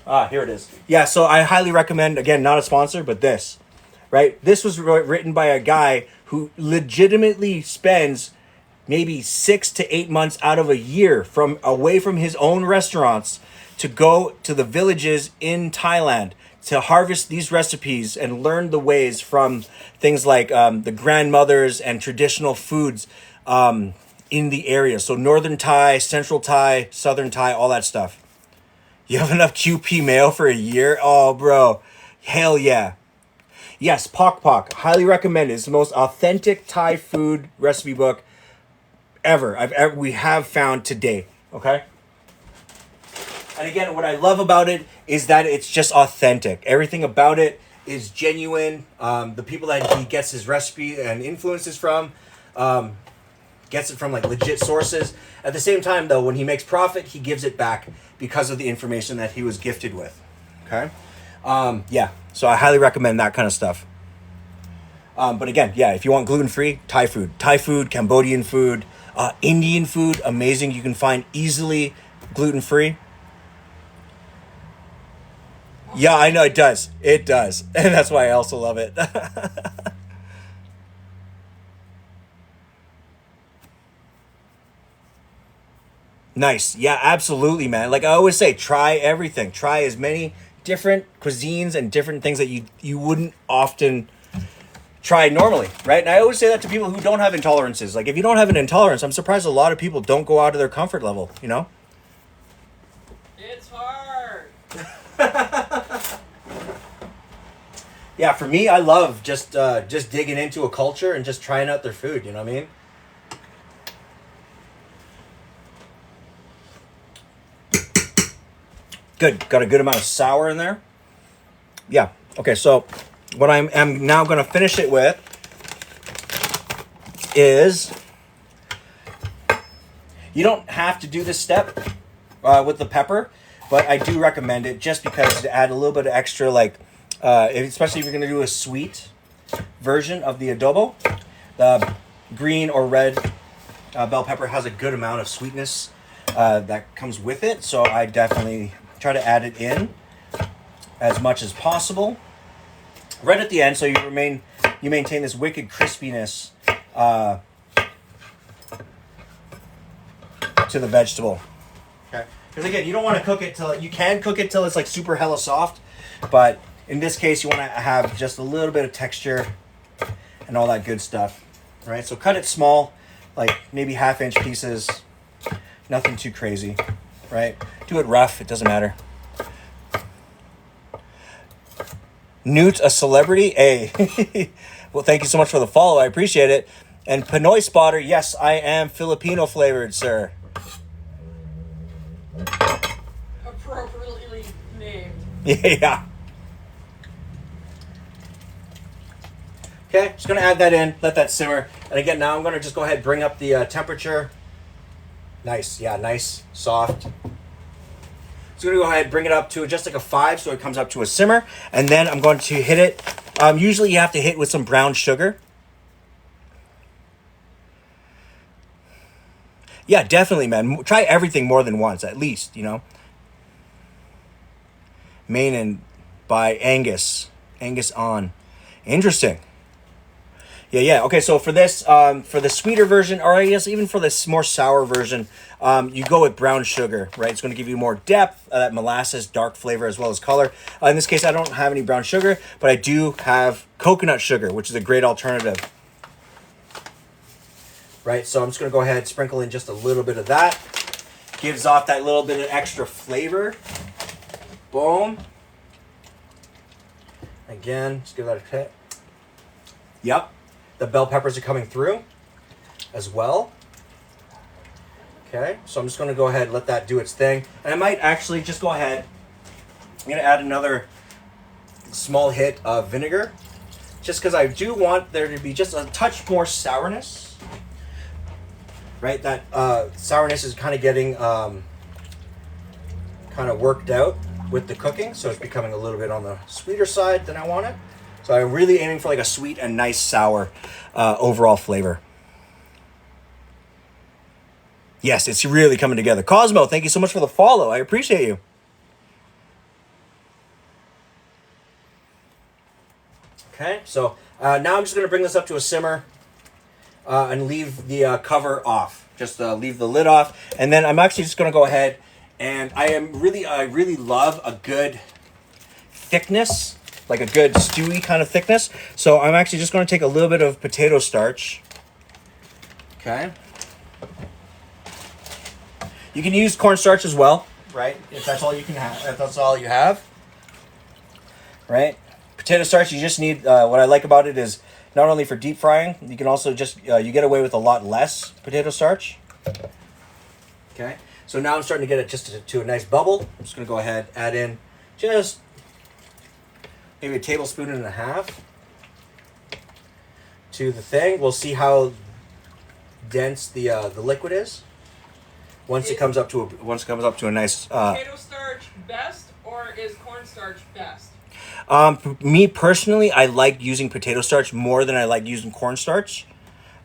Here it is. Yeah, so I highly recommend, again, not a sponsor, but this. Right? This was written by a guy who legitimately spends maybe 6 to 8 months out of a year away from his own restaurants to go to the villages in Thailand to harvest these recipes and learn the ways from things like the grandmothers and traditional foods in the area. So Northern Thai, Central Thai, Southern Thai, all that stuff. You have enough QP mayo for a year? Oh, bro. Hell yeah. Yes, Pork+, highly recommend it. It's the most authentic Thai food recipe book we have found today. Okay? And again, what I love about it is that it's just authentic. Everything about it is genuine. The people that he gets his recipe and influences from, gets it from like legit sources. At the same time, though, when he makes profit, he gives it back because of the information that he was gifted with. Okay? Yeah, so I highly recommend that kind of stuff. But again, yeah, if you want gluten-free, Thai food, Cambodian food, Indian food, amazing. You can find easily gluten-free. Yeah, I know it does. It does. And that's why I also love it. Nice. Yeah, absolutely, man. Like I always say, try everything. Try as many different cuisines and different things that you wouldn't often try normally, right? And I always say that to people who don't have intolerances. Like if you don't have an intolerance, I'm surprised a lot of people don't go out of their comfort level, you know? It's hard. Yeah, for me, I love just digging into a culture and just trying out their food, you know what I mean? Good. Got a good amount of sour in there. Yeah. Okay, so what I'm now going to finish it with is, you don't have to do this step with the pepper, but I do recommend it just because to add a little bit of extra, like, especially if you're going to do a sweet version of the adobo. The green or red bell pepper has a good amount of sweetness that comes with it, so I definitely try to add it in as much as possible right at the end, so you maintain this wicked crispiness to the vegetable. Okay, because again, you don't want to cook it till, you can cook it till it's like super hella soft, but in this case you want to have just a little bit of texture and all that good stuff, right? So cut it small, like maybe 1/2 inch pieces, nothing too crazy, right? Do it rough, it doesn't matter. Newt, a celebrity? Hey. Well, thank you so much for the follow. I appreciate it. And Pinoy Spotter, yes, I am Filipino flavored, sir. Appropriately named. Yeah. Okay, just going to add that in, let that simmer. And again, now I'm going to just go ahead and bring up the temperature. Nice, yeah, nice, soft. So I'm going to go ahead and bring it up to just like a 5 so it comes up to a simmer. And then I'm going to hit it. Usually you have to hit with some brown sugar. Yeah, definitely, man. Try everything more than once, at least, you know. Made and by Angus. Angus on. Interesting. Yeah. Okay, so for this, for the sweeter version, or I guess even for this more sour version, you go with brown sugar, right? It's going to give you more depth, that molasses, dark flavor, as well as color. In this case, I don't have any brown sugar, but I do have coconut sugar, which is a great alternative. Right, so I'm just going to go ahead and sprinkle in just a little bit of that. Gives off that little bit of extra flavor. Boom. Again, just give that a hit. Yep. The bell peppers are coming through as well. Okay, so I'm just going to go ahead and let that do its thing. And I might actually just go ahead. I'm going to add another small hit of vinegar. Just because I do want there to be just a touch more sourness. Right, that sourness is kind of getting kind of worked out with the cooking, so it's becoming a little bit on the sweeter side than I want it. So I'm really aiming for like a sweet and nice sour overall flavor. Yes, it's really coming together. Cosmo, thank you so much for the follow. I appreciate you. Okay, so now I'm just going to bring this up to a simmer. And leave the cover off. Just leave the lid off. And then I'm actually just going to go ahead and I really love a good thickness, like a good stewy kind of thickness. So I'm actually just going to take a little bit of potato starch. Okay. You can use cornstarch as well, right? If that's all you can have, if that's all you have. Right? Potato starch, you just need, what I like about it is not only for deep frying, you can also just, you get away with a lot less potato starch. Okay, so now I'm starting to get it just to a nice bubble. I'm just going to go ahead, add in just maybe a tablespoon and a half to the thing. We'll see how dense the liquid is once it comes up to a nice. Potato starch best, or is cornstarch best? Me personally, I like using potato starch more than I like using cornstarch.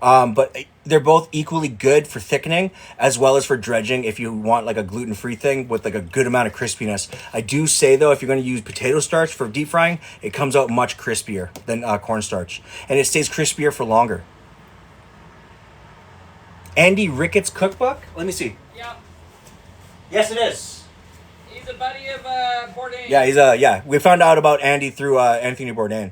But they're both equally good for thickening as well as for dredging if you want like a gluten-free thing with like a good amount of crispiness. I do say though, if you're going to use potato starch for deep frying, it comes out much crispier than cornstarch. And it stays crispier for longer. Andy Ricketts cookbook? Let me see. Yep. Yes, it is. He's a buddy of Bourdain. Yeah, we found out about Andy through Anthony Bourdain.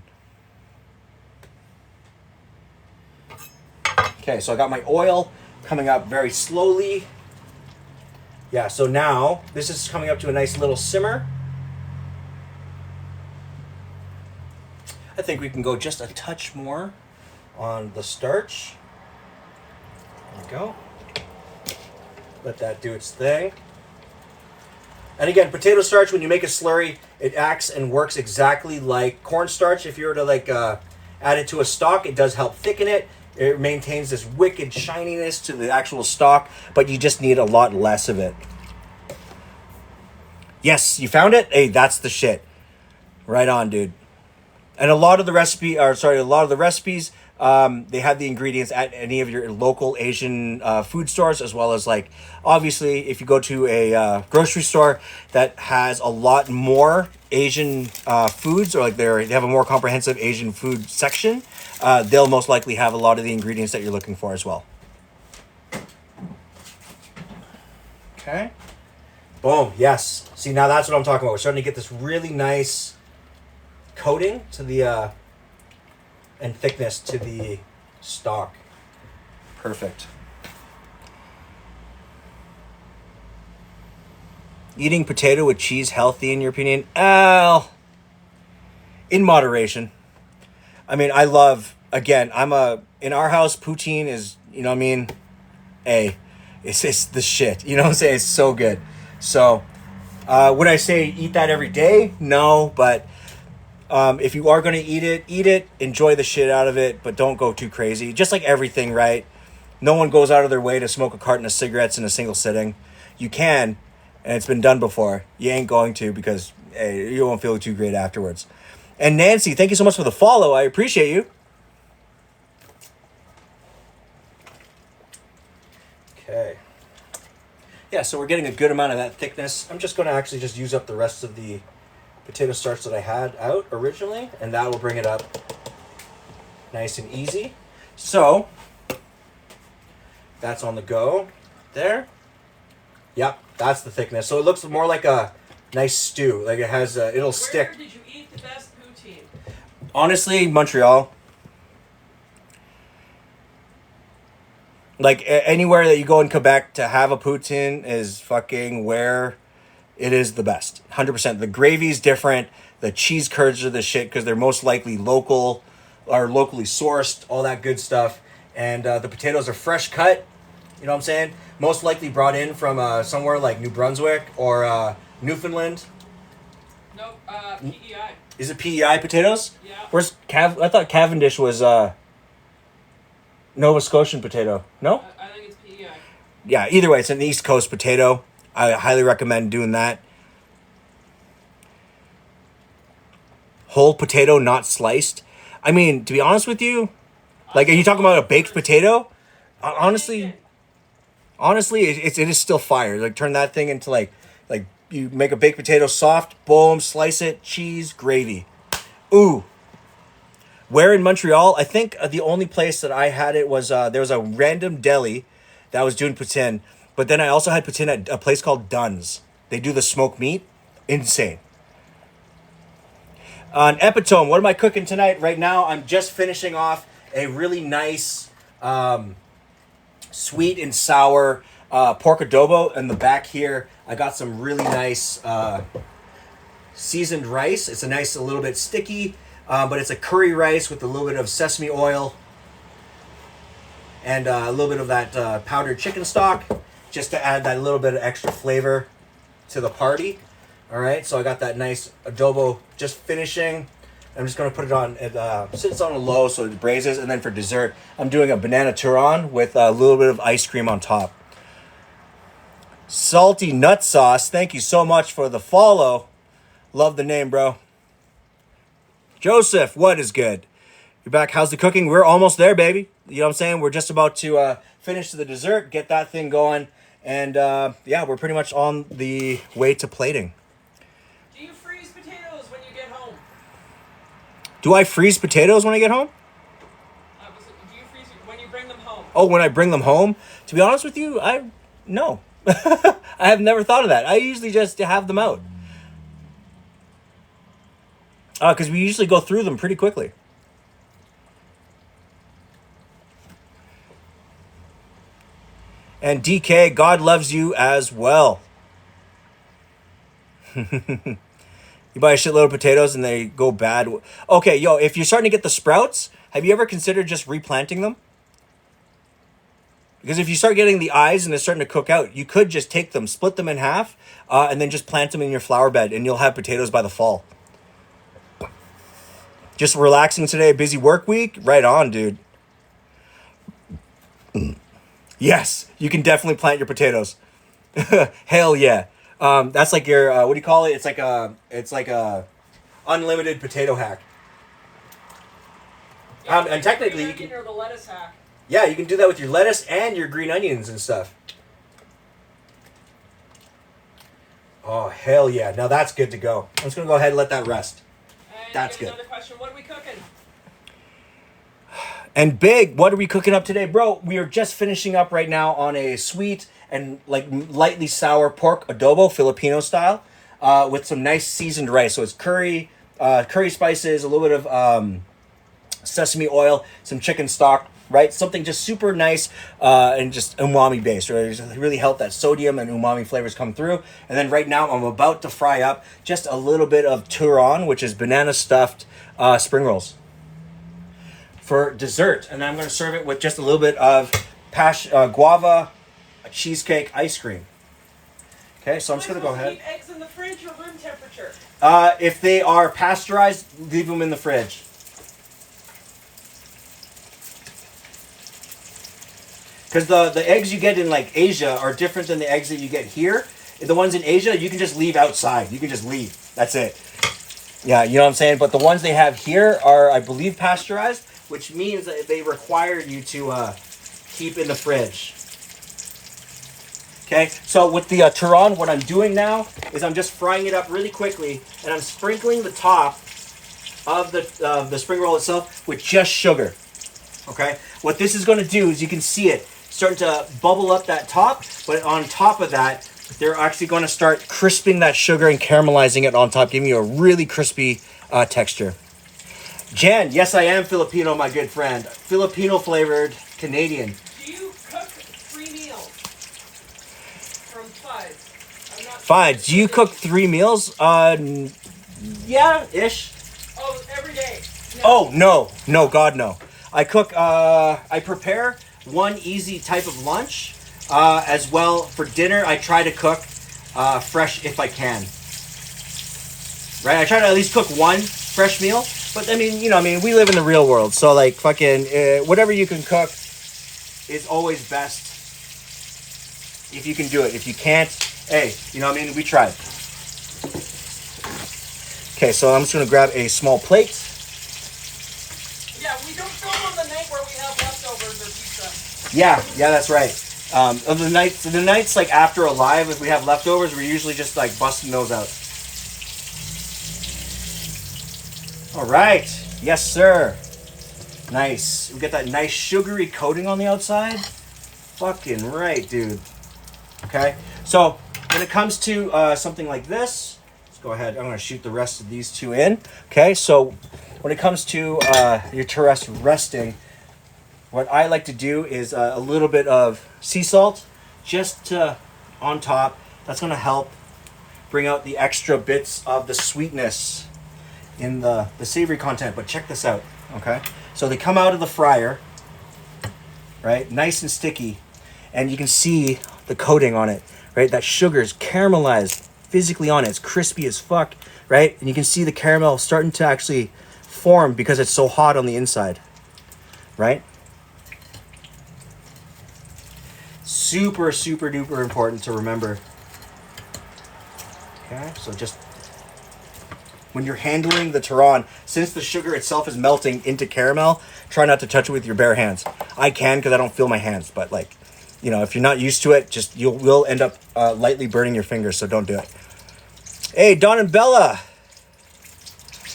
Okay, so I got my oil coming up very slowly. Yeah, so now this is coming up to a nice little simmer. I think we can go just a touch more on the starch. There we go. Let that do its thing. And again, potato starch, when you make a slurry, it acts and works exactly like cornstarch. If you were to like add it to a stock, it does help thicken it. It maintains this wicked shininess to the actual stock, but you just need a lot less of it. Yes, you found it? Hey, that's the shit. Right on, dude. And a lot of the recipes, they have the ingredients at any of your local Asian food stores, as well as like, obviously, if you go to a grocery store that has a lot more Asian foods, or like they have a more comprehensive Asian food section, they'll most likely have a lot of the ingredients that you're looking for as well. Okay. Boom. Yes. See, now that's what I'm talking about. We're starting to get this really nice coating to the and thickness to the stock. Perfect. Eating potato with cheese healthy in your opinion? In moderation. I mean, I love, again, in our house, poutine is, you know what I mean? It's the shit. You know what I'm saying? It's so good. So, would I say eat that every day? No, but if you are going to eat it, enjoy the shit out of it, but don't go too crazy. Just like everything, right? No one goes out of their way to smoke a carton of cigarettes in a single sitting. You can, and it's been done before, you ain't going to, because hey, you won't feel too great afterwards. And Nancy, thank you so much for the follow. I appreciate you. Okay. Yeah, so we're getting a good amount of that thickness. I'm just going to actually just use up the rest of the potato starch that I had out originally, and that will bring it up nice and easy. So, that's on the go there. Yep, that's the thickness. So it looks more like a nice stew. Like it has, it'll stick. Where did you eat the best poutine? Honestly, Montreal. Like anywhere that you go in Quebec to have a poutine is fucking where it is the best. 100%. The gravy's different. The cheese curds are the shit because they're most likely local or locally sourced, all that good stuff. And the potatoes are fresh cut. You know what I'm saying? Most likely brought in from somewhere like New Brunswick or Newfoundland. Nope, PEI. Is it PEI potatoes? Yeah. Where's I thought Cavendish was Nova Scotian potato. No? I think it's PEI. Yeah, either way, it's an East Coast potato. I highly recommend doing that. Whole potato, not sliced. I mean, to be honest with you, like, are you talking about a baked potato? Honestly, it is still fire. Like, turn that thing into like you make a baked potato soft, boom, slice it, cheese, gravy. Ooh. Where in Montreal? I think the only place that I had it was there was a random deli that was doing poutine, but then I also had poutine at a place called Dunn's. They do the smoked meat. Insane. On Epitome, what am I cooking tonight? Right now, I'm just finishing off a really nice sweet and sour pork adobo. In the back here, I got some really nice seasoned rice. It's a little bit sticky, but it's a curry rice with a little bit of sesame oil and a little bit of that powdered chicken stock, just to add that little bit of extra flavor to the party. All right, so I got that nice adobo just finishing. I'm just going to put it on, it sits on a low so it braises. And then for dessert, I'm doing a banana turon with a little bit of ice cream on top. Salty Nut Sauce, thank you so much for the follow. Love the name, bro. Joseph, what is good? You're back. How's the cooking? We're almost there, baby. You know what I'm saying? We're just about to finish the dessert, get that thing going. And yeah, we're pretty much on the way to plating. Do you freeze potatoes when you get home? Do I freeze potatoes when I get home? Do you freeze when you bring them home? Oh, when I bring them home? To be honest with you, no. I have never thought of that. I usually just have them out. Because we usually go through them pretty quickly. And DK, God loves you as well. You buy a shitload of potatoes and they go bad. Okay, yo, if you're starting to get the sprouts, have you ever considered just replanting them? Because if you start getting the eyes and they're starting to cook out, you could just take them, split them in half, and then just plant them in your flower bed, and you'll have potatoes by the fall. Just relaxing today, busy work week? Right on, dude. Yes, you can definitely plant your potatoes. Hell yeah. That's like your what do you call it? It's like a unlimited potato hack. Yeah, And technically you can the lettuce hack. Yeah, you can do that with your lettuce and your green onions and stuff. Oh hell yeah! Now that's good to go. I'm just gonna go ahead and let that rest. And That's good. Another question: what are we cooking? And big, what are we cooking up today, bro? We are just finishing up right now on a sweet and like lightly sour pork adobo, Filipino style, with some nice seasoned rice. So it's curry spices, a little bit of sesame oil, some chicken stock, right? Something just super nice and just umami based, right? Just really help that sodium and umami flavors come through. And then right now I'm about to fry up just a little bit of turon, which is banana stuffed spring rolls, for dessert. And I'm going to serve it with just a little bit of guava cheesecake ice cream. Okay, so I'm just going to go ahead. Keep eggs in the fridge or room temperature? If they are pasteurized, leave them in the fridge. Because the eggs you get in like Asia are different than the eggs that you get here. The ones in Asia, you can just leave outside. You can just leave. That's it. Yeah, you know what I'm saying? But the ones they have here are, I believe, pasteurized, which means that they require you to keep in the fridge. Okay, so with the turon, what I'm doing now is I'm just frying it up really quickly, and I'm sprinkling the top of the spring roll itself with just sugar. Okay, what this is going to do is you can see it starting to bubble up that top, but on top of that, they're actually going to start crisping that sugar and caramelizing it on top, giving you a really crispy texture. Jan, yes, I am Filipino, my good friend. Filipino flavored Canadian. Do you cook 3 meals from 5? I'm not Five. Do you cook 3 meals? Yeah, ish. Oh, every day. No. Oh, no, God, no. I cook, I prepare one easy type of lunch. As well, for dinner, I try to cook fresh if I can. Right? I try to at least cook one fresh meal. But, I mean, we live in the real world. So, like, fucking, whatever you can cook is always best if you can do it. If you can't, hey, we tried. Okay, so I'm just going to grab a small plate. Yeah, we don't film on the night where we have leftovers or pizza. Yeah, that's right. The nights like after a live, if we have leftovers, we're usually just like busting those out. All right, yes sir. Nice. We get that nice sugary coating on the outside. Fucking right, dude. Okay, so when it comes to something like this, let's go ahead. I'm gonna shoot the rest of these two in. Okay, so when it comes to your terrestre resting, what I like to do is a little bit of sea salt just on top. That's going to help bring out the extra bits of the sweetness in the savory content. But check this out, okay? So they come out of the fryer, right? Nice and sticky. And you can see the coating on it, right? That sugar is caramelized physically on it. It's crispy as fuck, right? And you can see the caramel starting to actually form because it's so hot on the inside, right? Super, super duper important to remember. Okay, so just when you're handling the turon, since the sugar itself is melting into caramel, try not to touch it with your bare hands. I can because I don't feel my hands, but like, if you're not used to it, just you will end up lightly burning your fingers, so don't do it. Hey, Don and Bella.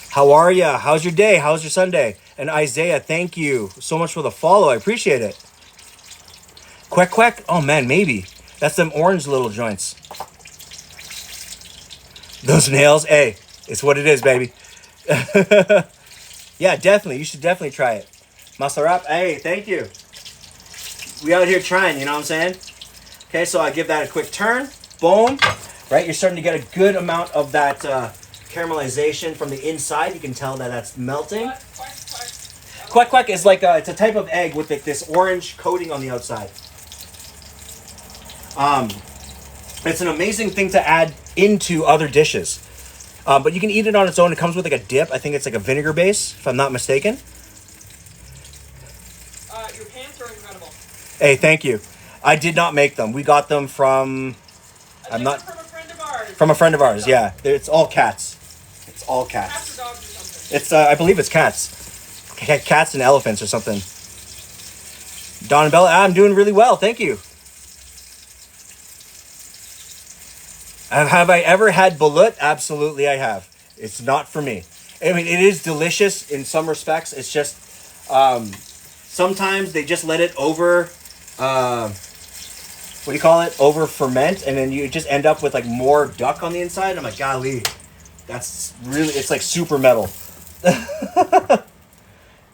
How are ya? How's your day? How's your Sunday? And Isaiah, thank you so much for the follow. I appreciate it. Quack quack? Oh man, maybe. That's them orange little joints. Those nails, hey, it's what it is, baby. Yeah, definitely. You should definitely try it. Masarap, hey, thank you. We out here trying, you know what I'm saying? Okay, so I give that a quick turn. Boom. Right, you're starting to get a good amount of that caramelization from the inside. You can tell that that's melting. Quack, quack, quack. Quack quack is like it's a type of egg with this orange coating on the outside. It's an amazing thing to add into other dishes. But you can eat it on its own. It comes with like a dip. I think it's like a vinegar base, if I'm not mistaken. Your pants are incredible. Hey, thank you. I did not make them. We got them from... From a friend of ours. From a friend of ours, yeah. It's all cats. It's all cats. Cats or dogs or something. It's, I believe it's cats. Cats and elephants or something. Don and Bella, I'm doing really well. Thank you. Have I ever had balut? Absolutely, I have. It's not for me. I mean, it is delicious in some respects. It's just sometimes they just let it over. What do you call it? Over ferment, and then you just end up with like more duck on the inside. I'm like, golly, that's really. It's like super metal.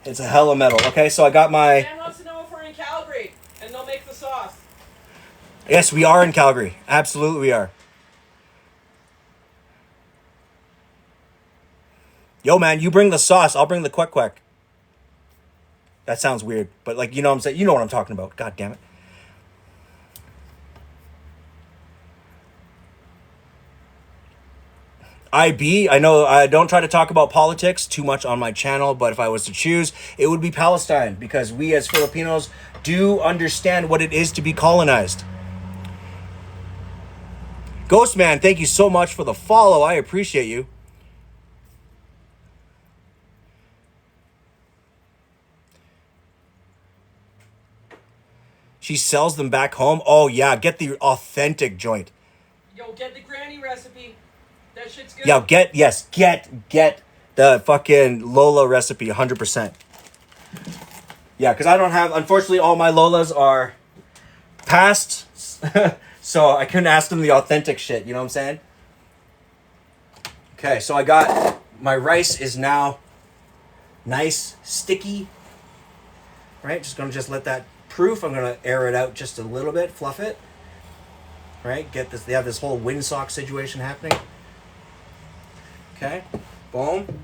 It's a hella metal. Okay, so I got my. Dan wants to know if we're in Calgary and they'll make the sauce. Yes, we are in Calgary. Absolutely, we are. Yo, man, you bring the sauce. I'll bring the quack quack. That sounds weird, but like, you know what I'm saying? You know what I'm talking about. God damn it. I know I don't try to talk about politics too much on my channel, but if I was to choose, it would be Palestine, because we as Filipinos do understand what it is to be colonized. Ghostman, thank you so much for the follow. I appreciate you. She sells them back home. Oh, yeah. Get the authentic joint. Yo, get the granny recipe. That shit's good. Yeah, get the fucking Lola recipe 100%. Yeah, because I don't have... Unfortunately, all my Lolas are past. So I couldn't ask them the authentic shit. You know what I'm saying? Okay, so I got... My rice is now nice, sticky. Right? Just going to let that proof. I'm going to air it out just a little bit. Fluff it. Right? Get this. They have this whole windsock situation happening. Okay. Boom.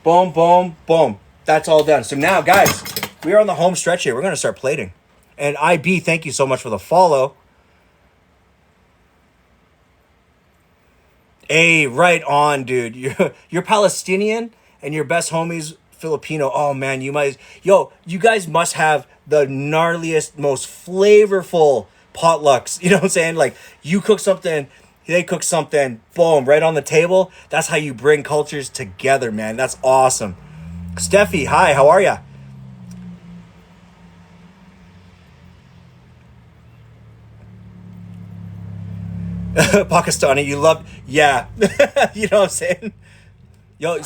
Boom, boom, boom. That's all done. So now, guys, we are on the home stretch here. We're going to start plating. And IB, thank you so much for the follow. Hey, right on, dude. You're Palestinian and your best homie's Filipino. Oh, man, you guys must have the gnarliest, most flavorful potlucks. You know what I'm saying? Like, you cook something, they cook something, boom, right on the table. That's how you bring cultures together, man. That's awesome. Steffi, hi, how are ya? Pakistani, you love, yeah. You know what I'm saying? Yo, I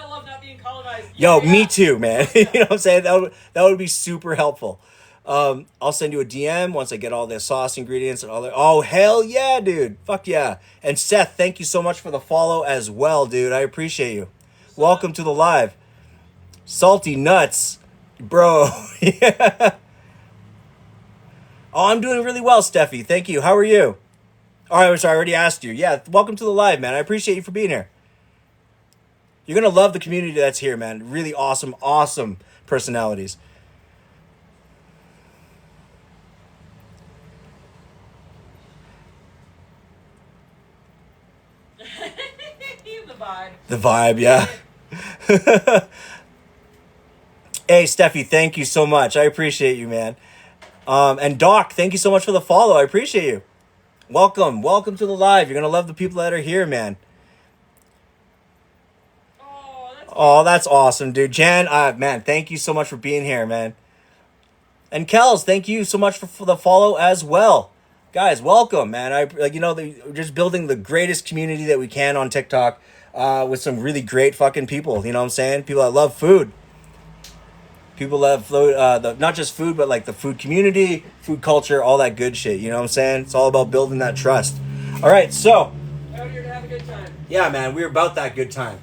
love not being colonized. Yo, yeah. Me too, man. You know what I'm saying? That would be super helpful. I'll send you a DM once I get all the sauce ingredients and all that. Oh, hell yeah, dude. Fuck yeah. And Seth, thank you so much for the follow as well, dude. I appreciate you. Welcome to the live. Salty nuts. Bro. Yeah. Oh, I'm doing really well, Steffi. Thank you. How are you? Oh, I'm sorry, I already asked you. Yeah, welcome to the live, man. I appreciate you for being here. You're going to love the community that's here, man. Really awesome, awesome personalities. The vibe. The vibe, yeah. Hey, Steffi, thank you so much. I appreciate you, man. And Doc, thank you so much for the follow. I appreciate you. Welcome to the live. You're going to love the people that are here, man. Oh, that's awesome, dude. Jan, man, thank you so much for being here, man. And Kels, thank you so much for the follow as well. Guys, welcome, man. We're just building the greatest community that we can on TikTok with some really great fucking people. You know what I'm saying? People that love food. People love not just food, but like the food community, food culture, all that good shit. You know what I'm saying? It's all about building that trust. All right, so. Out here to have a good time. Yeah, man, we're about that good time.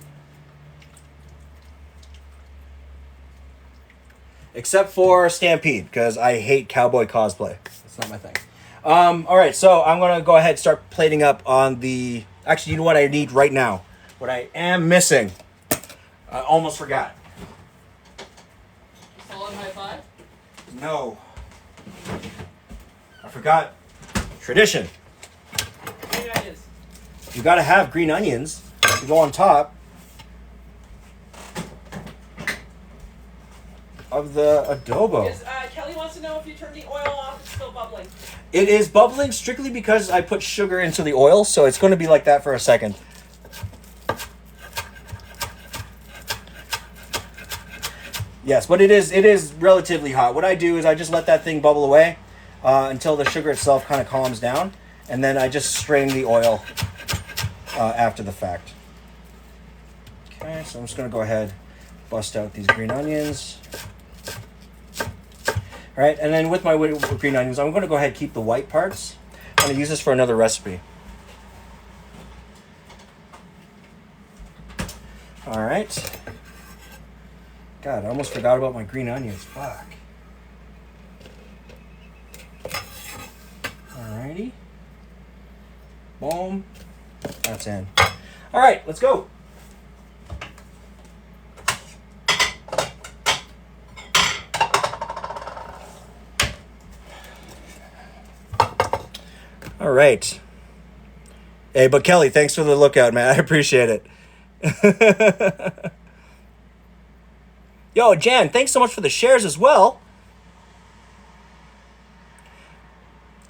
Except for Stampede, because I hate cowboy cosplay. That's not my thing. All right, so I'm going to go ahead and start plating up on the... Actually, you know what I need right now? What I am missing. I almost forgot. Solid high five? No. I forgot. Tradition. Green onions. You got to have green onions to go on top of the adobo. Yes, Kelly wants to know if you turn the oil off, it's still bubbling. It is bubbling strictly because I put sugar into the oil, so it's going to be like that for a second. Yes, but it is relatively hot. What I do is I just let that thing bubble away until the sugar itself kind of calms down, and then I just strain the oil after the fact. Okay, so I'm just going to go ahead, bust out these green onions. All right, and then with my green onions, I'm going to go ahead and keep the white parts. I'm going to use this for another recipe. All right. God, I almost forgot about my green onions. Fuck. Alrighty. Boom. That's in. All right, let's go. All right. Hey, but Kelly, thanks for the lookout, man. I appreciate it. Yo, Jan, thanks so much for the shares as well.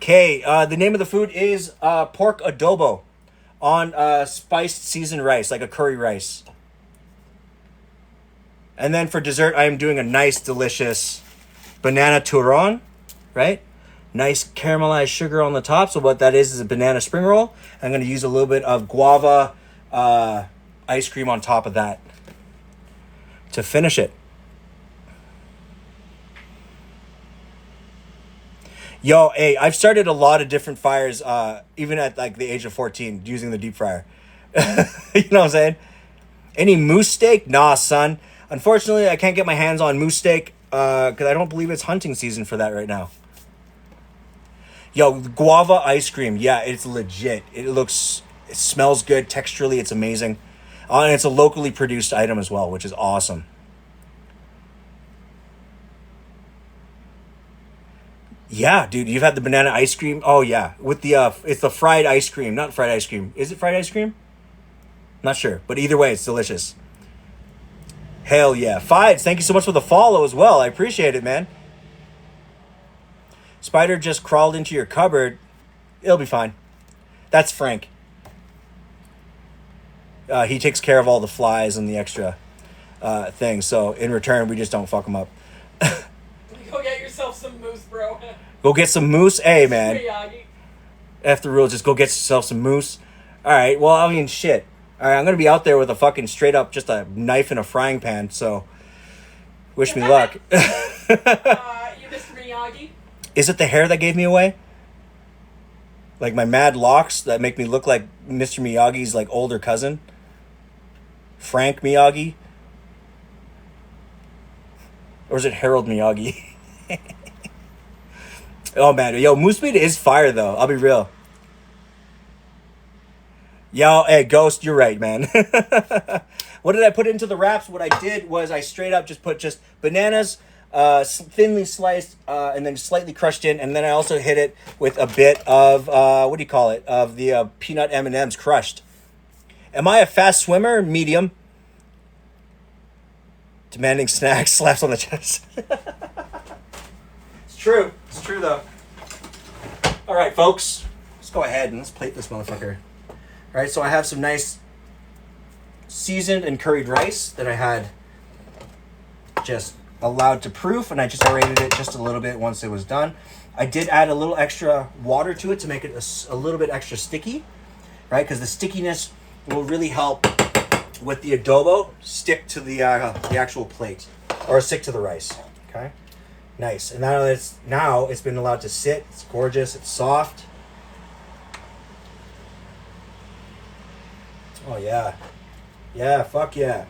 Okay, the name of the food is pork adobo on spiced seasoned rice, like a curry rice. And then for dessert, I am doing a nice, delicious banana turon, right? Nice caramelized sugar on the top. So what that is a banana spring roll. I'm going to use a little bit of guava ice cream on top of that to finish it. Yo, hey, I've started a lot of different fires, even at like the age of 14, using the deep fryer. You know what I'm saying? Any moose steak? Nah, son. Unfortunately, I can't get my hands on moose steak because I don't believe it's hunting season for that right now. Yo, guava ice cream. Yeah, it's legit. It smells good. Texturally, it's amazing. And it's a locally produced item as well, which is awesome. Yeah, dude, you've had the banana ice cream. Oh yeah, with the it's the fried ice cream, not fried ice cream. Is it fried ice cream? Not sure, but either way, it's delicious. Hell yeah, Fides, thank you so much for the follow as well. I appreciate it, man. Spider just crawled into your cupboard. It'll be fine. That's Frank. He takes care of all the flies and the extra things. So in return, we just don't fuck him up. Go get yourself some moose, bro. Go get some moose. Hey, man. Miyagi. After rule, just go get yourself some moose. All right. Well, I mean, shit. All right, I'm gonna be out there with a fucking straight up just a knife in a frying pan. So, wish me luck. You Mr. Miyagi. Is it the hair that gave me away? Like my mad locks that make me look like Mr. Miyagi's like older cousin, Frank Miyagi, or is it Harold Miyagi? Oh man, yo, moose meat is fire though. I'll be real. Yo, hey, Ghost, you're right, man. What did I put into the wraps? What I did was I straight up just put just bananas, thinly sliced, and then slightly crushed in, and then I also hit it with a bit of what do you call it? Of the peanut M&Ms crushed. Am I a fast swimmer? Medium. Demanding snacks, slaps on the chest. It's true. It's true though. All right, folks, let's go ahead and let's plate this motherfucker. All right, so I have some nice seasoned and curried rice that I had just allowed to proof, and I just aerated it just a little bit once it was done. I did add a little extra water to it to make it a little bit extra sticky, right? Because the stickiness will really help with the adobo stick to the actual plate, or stick to the rice. Okay, nice. And now it's been allowed to sit. It's gorgeous. It's soft. Oh yeah, yeah, fuck yeah.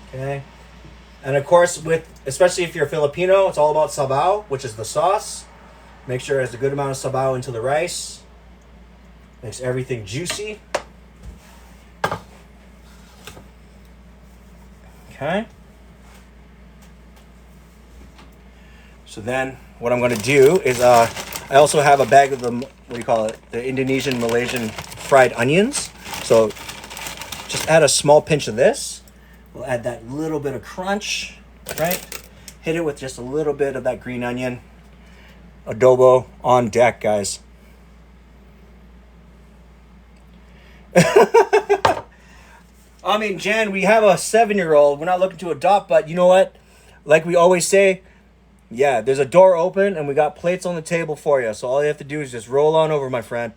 Okay, and of course, especially if you're Filipino, it's all about sabaw, which is the sauce. Make sure it has a good amount of sabaw into the rice. Makes everything juicy. Okay. So then, what I'm going to do is, I also have a bag of the, what do you call it? The Indonesian, Malaysian fried onions. So just add a small pinch of this. We'll add that little bit of crunch, right? Hit it with just a little bit of that green onion. Adobo on deck, guys. I mean, Jan, we have a 7-year-old. We're not looking to adopt, but you know what? Like we always say, yeah, there's a door open and we got plates on the table for you. So all you have to do is just roll on over, my friend.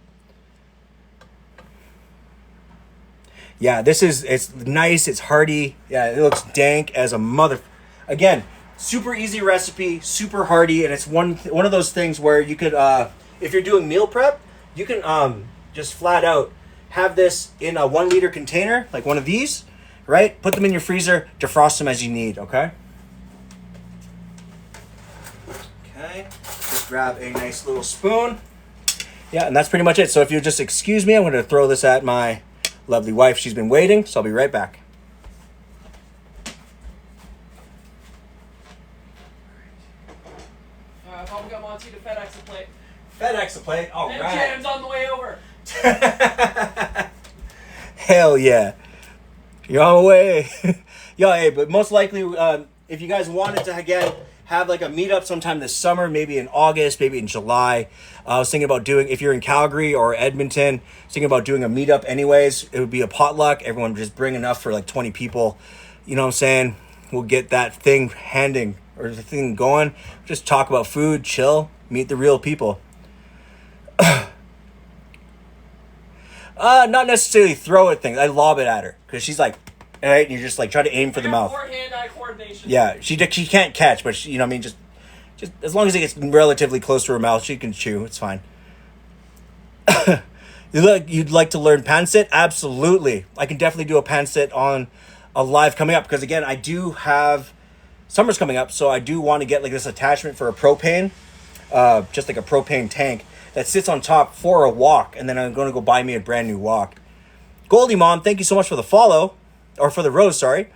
Yeah, it's nice, it's hearty. Yeah, it looks dank as a mother. Again, super easy recipe, super hearty, and it's one of those things where you could, if you're doing meal prep, you can just flat out have this in a 1 liter container, like one of these, right? Put them in your freezer, defrost them as you need, okay? Okay, just grab a nice little spoon. Yeah, and that's pretty much it. So if you'll just excuse me, I'm going to throw this at my lovely wife. She's been waiting, so I'll be right back. Bubblegum wants you to FedEx a plate. FedEx a plate? All and right. Jam's on the way over. Hell yeah. You're on the way. Yo, hey, but most likely, if you guys wanted to, again, have like a meetup sometime this summer, maybe in August, maybe in July. I was thinking about doing, if you're in Calgary or Edmonton, I was thinking about doing a meetup anyways. It would be a potluck. Everyone would just bring enough for like 20 people. You know what I'm saying? We'll get that thing the thing going. Just talk about food, chill, meet the real people. Not necessarily throw at things. I lob it at her because she's like, all right, and you just like try to aim for the mouth. More hand-eye coordination. Yeah, she can't catch, but she, you know what I mean, just as long as it gets relatively close to her mouth, she can chew. It's fine. You'd like to learn pan sit? Absolutely. I can definitely do a pan sit on a live coming up because again, I do have summer's coming up, so I do want to get like this attachment for a propane, just like a propane tank that sits on top for a wok, and then I'm going to go buy me a brand new wok. Goldie Mom, thank you so much for the follow, or for the rose, sorry.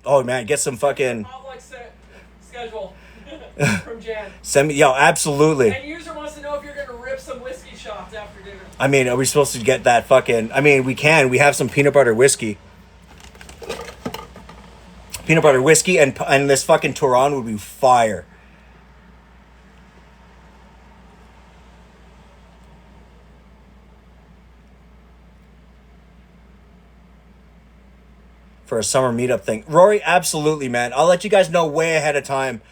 Oh man, get some fucking schedule from Jan. Send me, yo, absolutely. And user wants to know if you're going to rip some whiskey shots after dinner. I mean, are we supposed to get that fucking? I mean, we can. We have some peanut butter whiskey. Peanut butter whiskey and this fucking Turon would be fire. For a summer meetup thing. Rory, absolutely, man. I'll let you guys know way ahead of time.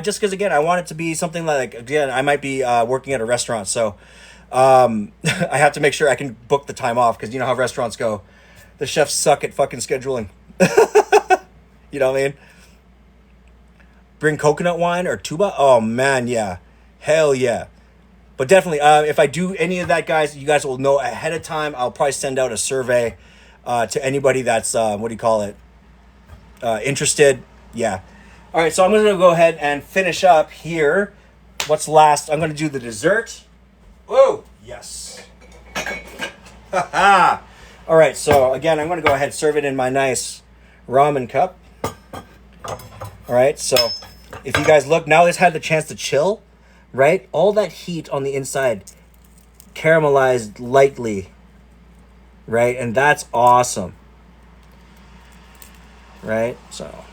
Just because, again, I want it to be something like, again, I might be working at a restaurant. So I have to make sure I can book the time off because you know how restaurants go. The chefs suck at fucking scheduling. You know what I mean? Bring coconut wine or tuba? Oh, man, yeah. Hell yeah. But definitely, if I do any of that, guys, you guys will know ahead of time. I'll probably send out a survey to anybody that's, interested. Yeah. All right, so I'm going to go ahead and finish up here. What's last? I'm going to do the dessert. Whoa, yes. Ha-ha. All right, so again, I'm going to go ahead and serve it in my nice ramen cup. All right, so if you guys look, now it's had the chance to chill, right? All that heat on the inside caramelized lightly, right? And that's awesome, right? So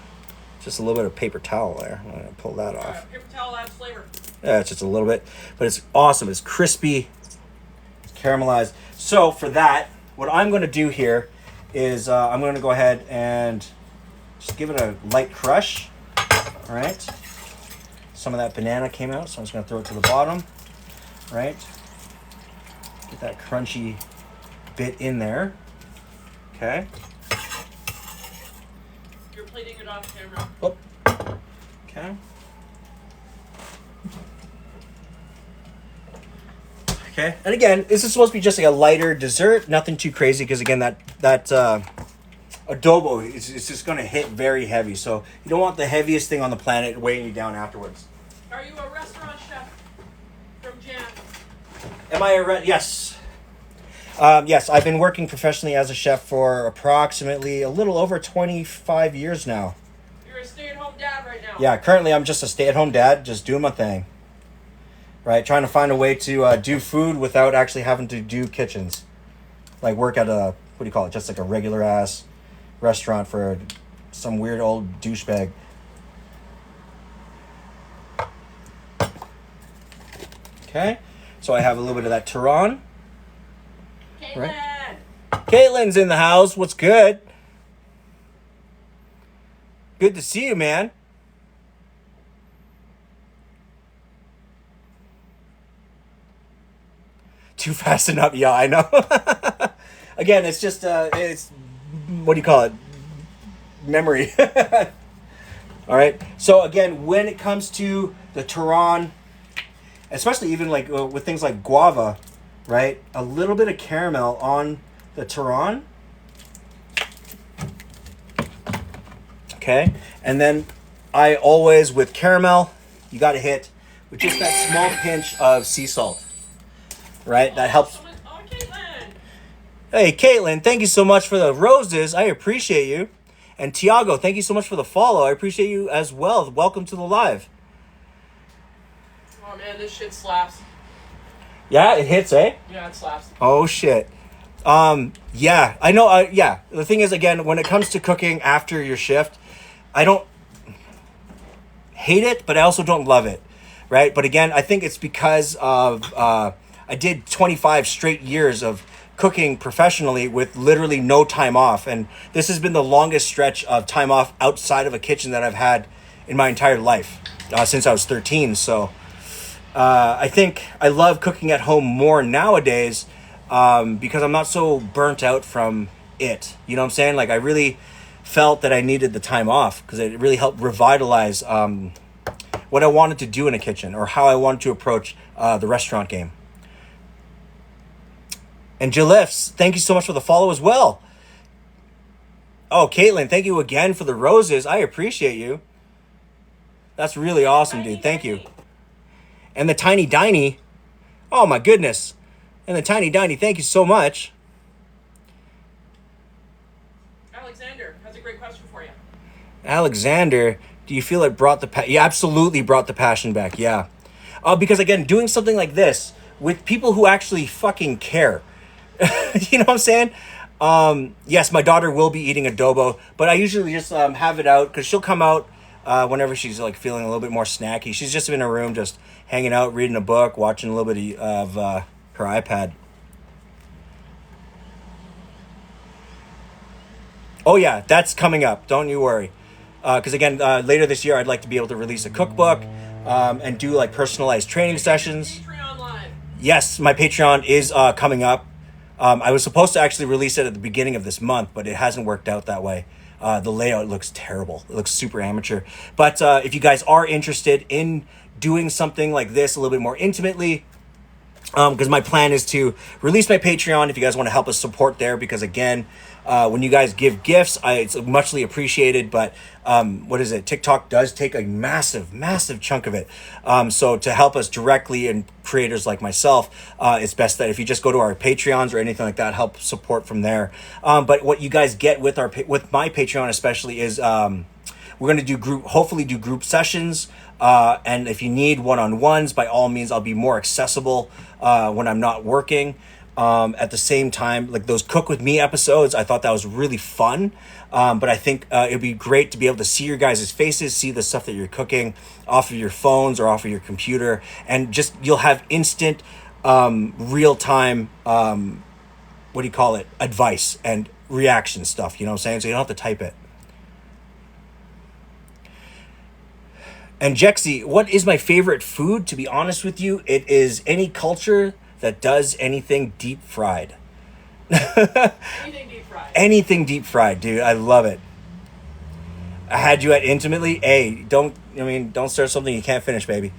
just a little bit of paper towel there. I'm going to pull that off. Paper towel adds flavor. Yeah, it's just a little bit, but it's awesome. It's crispy, it's caramelized. So for that, what I'm going to do here is I'm going to go ahead and just give it a light crush. All right. Some of that banana came out, so I'm just going to throw it to the bottom. Right. Get that crunchy bit in there. Okay. You're plating it off camera. Oh. Okay. Okay. And again, this is supposed to be just like a lighter dessert, nothing too crazy, because again, that adobo is just going to hit very heavy. So you don't want the heaviest thing on the planet weighing you down afterwards. Are you a restaurant chef from Jan? Am I yes. Yes, I've been working professionally as a chef for approximately a little over 25 years now. You're a stay-at-home dad right now. Yeah, currently I'm just a stay-at-home dad, just doing my thing. Right, trying to find a way to do food without actually having to do kitchens. Like work at a, what do you call it, just like a regular ass restaurant for some weird old douchebag. Okay, so I have a little bit of that Turon. Caitlin! Right. Caitlin's in the house. What's good? Good to see you, man. Too fast enough. Yeah, I know. Again, it's just, it's, what do you call it? Memory. All right. So again, when it comes to the Turon, especially even like with things like guava, right? A little bit of caramel on the Turon. Okay. And then I always, with caramel, you got to hit with just that small pinch of sea salt. Right? That helps. Oh, Caitlin! Hey, Caitlin, thank you so much for the roses. I appreciate you. And Tiago, thank you so much for the follow. I appreciate you as well. Welcome to the live. Oh, man, this shit slaps. Yeah, it hits, eh? Yeah, it slaps. Oh, shit. Yeah, I know. Yeah, the thing is, again, when it comes to cooking after your shift, I don't hate it, but I also don't love it, right? But again, I think it's because of I did 25 straight years of cooking professionally with literally no time off, and this has been the longest stretch of time off outside of a kitchen that I've had in my entire life since I was 13. So I think I love cooking at home more nowadays because I'm not so burnt out from it. You know what I'm saying? Like I really felt that I needed the time off because it really helped revitalize what I wanted to do in a kitchen or how I wanted to approach the restaurant game. And Jillifs, thank you so much for the follow as well. Oh, Caitlin, thank you again for the roses. I appreciate you. That's really awesome, dude. Thank you. And the Tiny Diny. Oh, my goodness. And the Tiny Diny, thank you so much. Alexander has a great question for you. Alexander, do you feel it brought the you absolutely brought the passion back, yeah. Because, again, doing something like this with people who actually fucking care. You know what I'm saying? Yes, my daughter will be eating adobo, but I usually just have it out because she'll come out whenever she's like feeling a little bit more snacky. She's just in her room, just hanging out, reading a book, watching a little bit of her iPad. Oh yeah, that's coming up. Don't you worry. Because again, later this year, I'd like to be able to release a cookbook and do like personalized training sessions. Patreon Live. Yes, my Patreon is coming up. I was supposed to actually release it at the beginning of this month, but it hasn't worked out that way. The layout looks terrible. It looks super amateur. But if you guys are interested in doing something like this a little bit more intimately, because my plan is to release my Patreon if you guys want to help us support there, because again, when you guys give gifts, it's muchly appreciated, but what is it? TikTok does take a massive chunk of it. So to help us directly and creators like myself, it's best that if you just go to our Patreons or anything like that, help support from there. But what you guys get with my Patreon especially is we're going to hopefully do group sessions. And if you need one-on-ones, by all means, I'll be more accessible when I'm not working. At the same time, like those Cook With Me episodes, I thought that was really fun. But I think it'd be great to be able to see your guys' faces, see the stuff that you're cooking off of your phones or off of your computer. And just, you'll have instant, real-time, advice and reaction stuff, you know what I'm saying? So you don't have to type it. And Jexy, what is my favorite food? To be honest with you, it is any culture that does anything deep fried. Anything deep fried. Anything deep fried, dude. I love it. I had you at intimately. Hey, don't start something you can't finish, baby.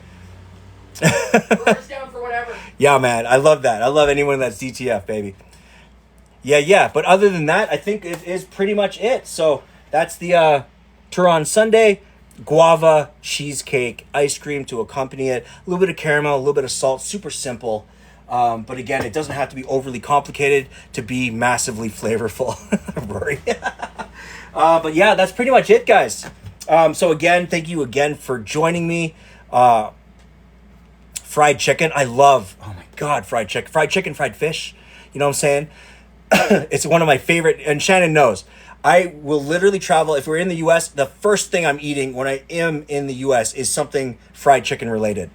Burgers down for whatever. Yeah, man. I love that. I love anyone that's DTF, baby. Yeah. But other than that, I think it is pretty much it. So that's the Turon Sunday. Guava, cheesecake, ice cream to accompany it. A little bit of caramel, a little bit of salt. Super simple. But again, it doesn't have to be overly complicated to be massively flavorful. Rory. But yeah, that's pretty much it, guys. So again, thank you again for joining me. Fried chicken. I love, oh my God, fried chicken. Fried chicken, fried fish. You know what I'm saying? It's one of my favorite, and Shannon knows. I will literally travel. If we're in the U.S., the first thing I'm eating when I am in the U.S. is something fried chicken related.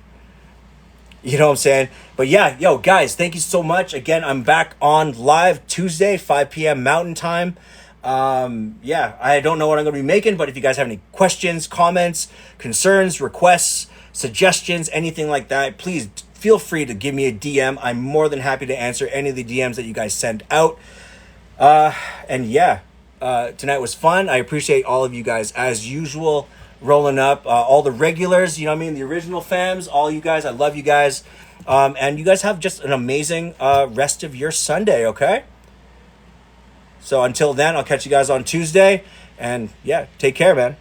You know what I'm saying? But yeah, yo, guys, thank you so much. Again, I'm back on live Tuesday, 5 p.m. Mountain Time. Yeah, I don't know what I'm going to be making, but if you guys have any questions, comments, concerns, requests, suggestions, anything like that, please feel free to give me a DM. I'm more than happy to answer any of the DMs that you guys send out. And yeah. Tonight was fun. I appreciate all of you guys as usual rolling up, all the regulars, you know what I mean, the original fams, all you guys. I love you guys, and you guys have just an amazing rest of your Sunday. Okay, so until then, I'll catch you guys on Tuesday, and yeah, take care, man.